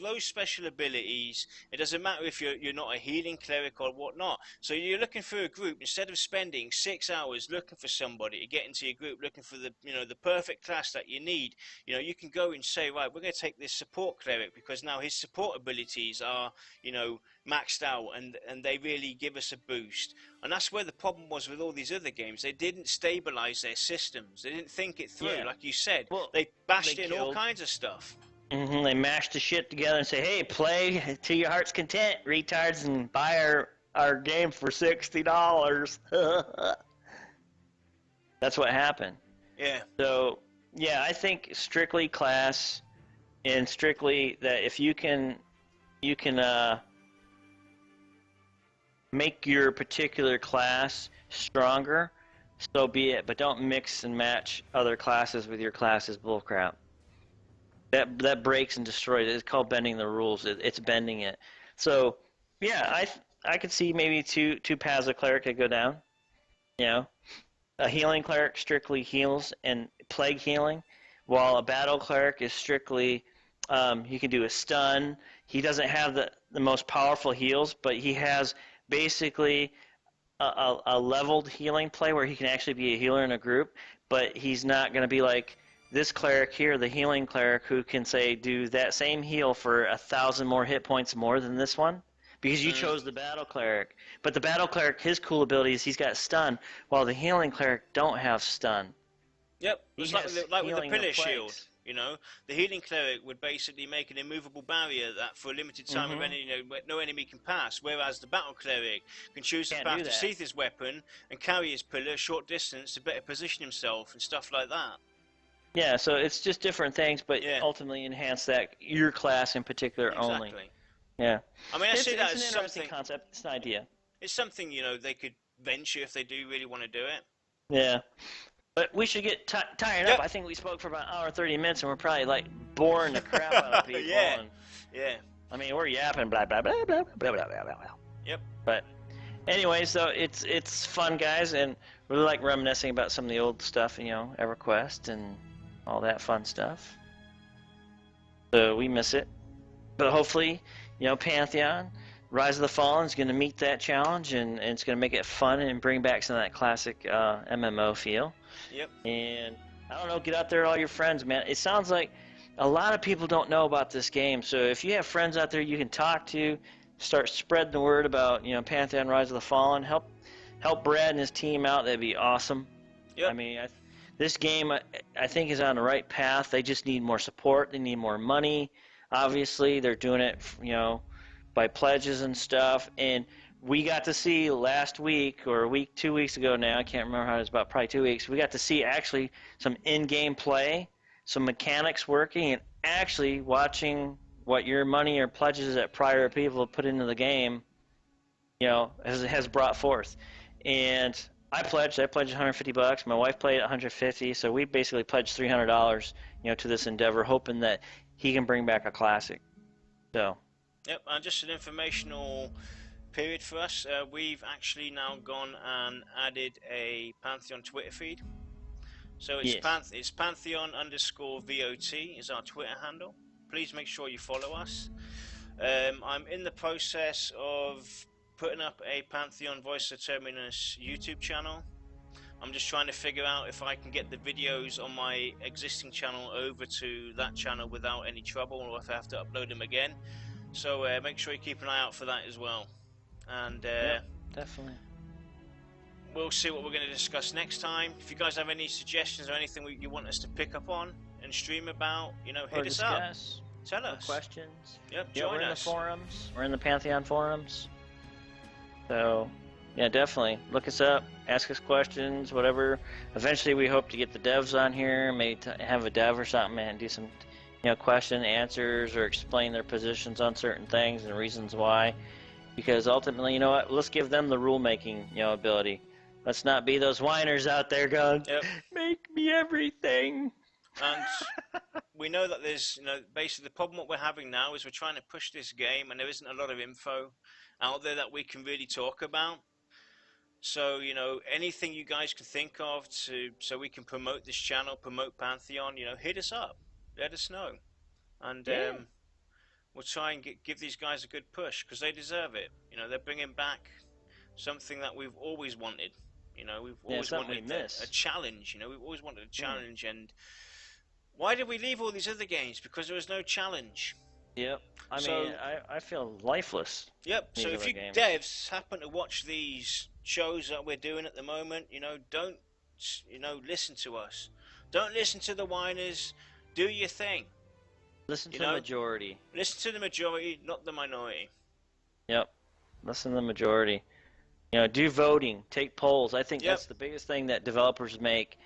those special abilities. It doesn't matter if you're not a healing cleric or whatnot. So you're looking for a group, instead of spending 6 hours looking for somebody to get into your group, looking for the perfect class that you need. You can go and say, right, we're going to take this support cleric because now his support abilities are maxed out, and they really give us a boost. And that's where the problem was with all these other games. They didn't stabilize their systems. They didn't think it through, like you said. Well, they bashed in all kinds of stuff. They mashed the shit together and say, hey, play to your heart's content, retards, and buy our game for $60. That's what happened. Yeah. So, yeah, I think strictly class, and strictly that if you can make your particular class stronger, so be it. But don't mix and match other classes with your class's bullcrap. That breaks and destroys it. It's called bending the rules. It's bending it. So, yeah, I could see maybe two paths of cleric could go down. A healing cleric strictly heals and plague healing, while a battle cleric is strictly he can do a stun. He doesn't have the most powerful heals, but he has basically a leveled healing play where he can actually be a healer in a group, but he's not going to be like this cleric here, the healing cleric, who can say do that same heal for 1,000 more hit points more than this one, because you chose the battle cleric. But the battle cleric, his cool ability is he's got stun, while the healing cleric don't have stun. Yep, it's like with the pillar shield. The healing cleric would basically make an immovable barrier that for a limited time of no enemy can pass, whereas the battle cleric can choose the path to sheath his weapon and carry his pillar a short distance to better position himself and stuff like that. Yeah, so it's just different things, but ultimately enhance your class in particular only. Yeah. I mean, I see that as an interesting concept. It's an idea. It's something they could venture if they do really want to do it. Yeah. But we should get tired up. I think we spoke for about an hour and 30 minutes, and we're probably like boring the crap out of people. Yeah. I mean, we're yapping, blah blah blah blah blah blah blah blah. Yep. But anyway, so it's fun, guys, and really like reminiscing about some of the old stuff, EverQuest and all that fun stuff. So we miss it. But hopefully, Pantheon, Rise of the Fallen is going to meet that challenge, and it's going to make it fun and bring back some of that classic MMO feel. Yep. And I don't know, get out there with all your friends, man. It sounds like a lot of people don't know about this game. So if you have friends out there you can talk to, start spreading the word about, Pantheon Rise of the Fallen. Help Brad and his team out. That'd be awesome. Yep. I mean, this game, I think, is on the right path. They just need more support. They need more money. Obviously, they're doing it, by pledges and stuff. And we got to see last week, or 2 weeks ago now, I can't remember how it was, about probably 2 weeks, we got to see actually some in-game play, some mechanics working, and actually watching what your money or pledges that prior people have put into the game, has brought forth. And I pledged $150. My wife played $150, so we basically pledged $300, to this endeavor, hoping that he can bring back a classic. So. Yep, and just an informational period for us. We've actually now gone and added a Pantheon Twitter feed. So it's Yes. it's Pantheon_VOT is our Twitter handle. Please make sure you follow us. I'm in the process of putting up a Pantheon Voice of Terminus YouTube channel. I'm just trying to figure out if I can get the videos on my existing channel over to that channel without any trouble, or if I have to upload them again. So make sure you keep an eye out for that as well. And Yep, definitely. We'll see what we're going to discuss next time. If you guys have any suggestions or anything you want us to pick up on and stream about, hit us up. Tell us. Questions. Yep, Yeah, join we're in us. the forums. We're in the Pantheon forums. So, yeah, definitely. Look us up. Ask us questions, whatever. Eventually, we hope to get the devs on here, maybe have a dev or something, and do some, question answers or explain their positions on certain things and reasons why. Because ultimately, let's give them the rule-making, ability. Let's not be those whiners out there going, Yep. make me everything. And we know that there's, basically the problem what we're having now is we're trying to push this game and there isn't a lot of info out there that we can really talk about. So, anything you guys can think of so we can promote this channel, promote Pantheon, hit us up. Let us know. And we'll try and give these guys a good push because they deserve it. They're bringing back something that we've always wanted. We've always wanted a challenge. We've always wanted a challenge. And why did we leave all these other games? Because there was no challenge. Yep. I feel lifeless. Yep. So if you devs happen to watch these shows that we're doing at the moment, don't, listen to us. Don't listen to the whiners. Do your thing. Listen to the majority. Listen to the majority, not the minority. Yep. Listen to the majority. Do voting. Take polls. I think that's the biggest thing that developers make.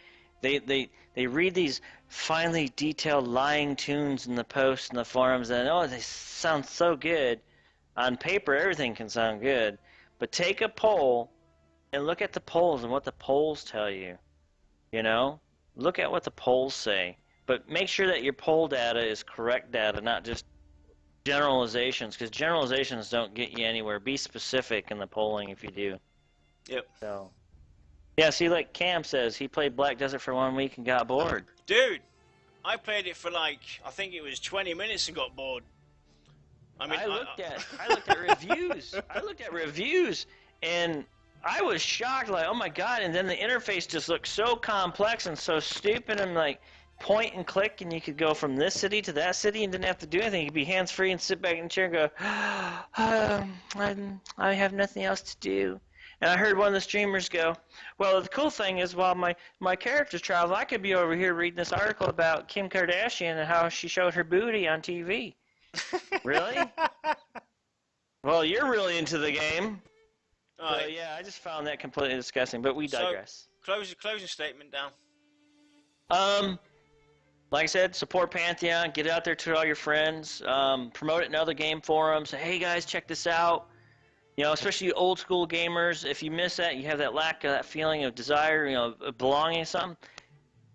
They read these finely detailed lying tunes in the posts and the forums, and they sound so good. On paper, everything can sound good, but take a poll and look at the polls and what the polls tell you. Look at what the polls say, but make sure that your poll data is correct data, not just generalizations, because generalizations don't get you anywhere. Be specific in the polling if you do. Yep. So. Yeah, see, like Cam says, he played Black Desert for 1 week and got bored. Dude, I played it for I think it was 20 minutes and got bored. I looked at reviews. I looked at reviews, and I was shocked, like, oh my god, and then the interface just looked so complex and so stupid, and like, point and click, and you could go from this city to that city and didn't have to do anything. You could be hands-free and sit back in the chair and go, I have nothing else to do. And I heard one of the streamers go, well, the cool thing is while my characters travel, I could be over here reading this article about Kim Kardashian and how she showed her booty on TV. Really? Well, you're really into the game. So, yeah, I just found that completely disgusting, but we digress. So, closing statement down. Like I said, support Pantheon. Get it out there to all your friends. Promote it in other game forums. Say, hey, guys, check this out. Especially old school gamers, if you miss that, you have that lack of that feeling of desire, of belonging to something,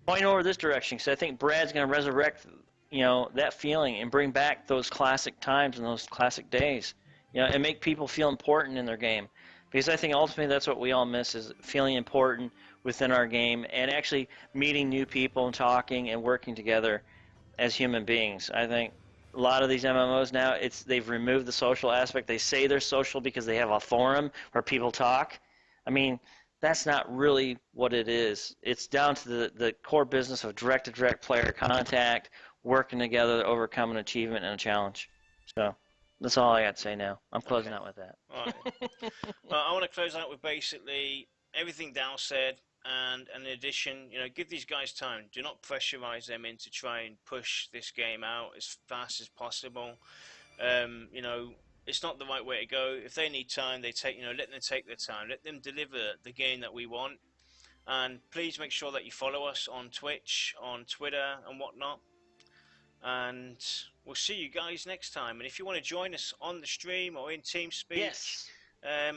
point over this direction, because I think Brad's going to resurrect, that feeling and bring back those classic times and those classic days, and make people feel important in their game. Because I think ultimately that's what we all miss, is feeling important within our game and actually meeting new people and talking and working together as human beings. I think a lot of these MMOs now, they've removed the social aspect. They say they're social because they have a forum where people talk. I mean, that's not really what it is. It's down to the core business of direct-to-direct player contact, working together to overcome an achievement and a challenge. So that's all I got to say now. I'm closing Okay. out with that. All right. Well, I want to close out with basically everything Dal said, and in addition, give these guys time. Do not pressurize them into try and push this game out as fast as possible. You know, it's not the right way to go. If they need time, let them take their time. Let them deliver the game that we want. And please make sure that you follow us on Twitch, on Twitter, and whatnot. And we'll see you guys next time. And if you want to join us on the stream or in TeamSpeak, Yes.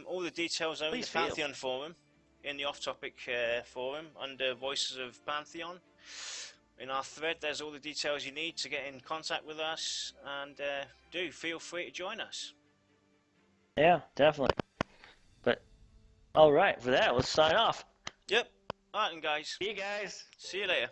all the details are in the Please feel. Pantheon forum, in the off-topic forum under Voices of Pantheon. In our thread, there's all the details you need to get in contact with us, and do feel free to join us. Yeah, definitely. But all right, for that, let's sign off. Yep. All right, then, guys. See you guys. See you later.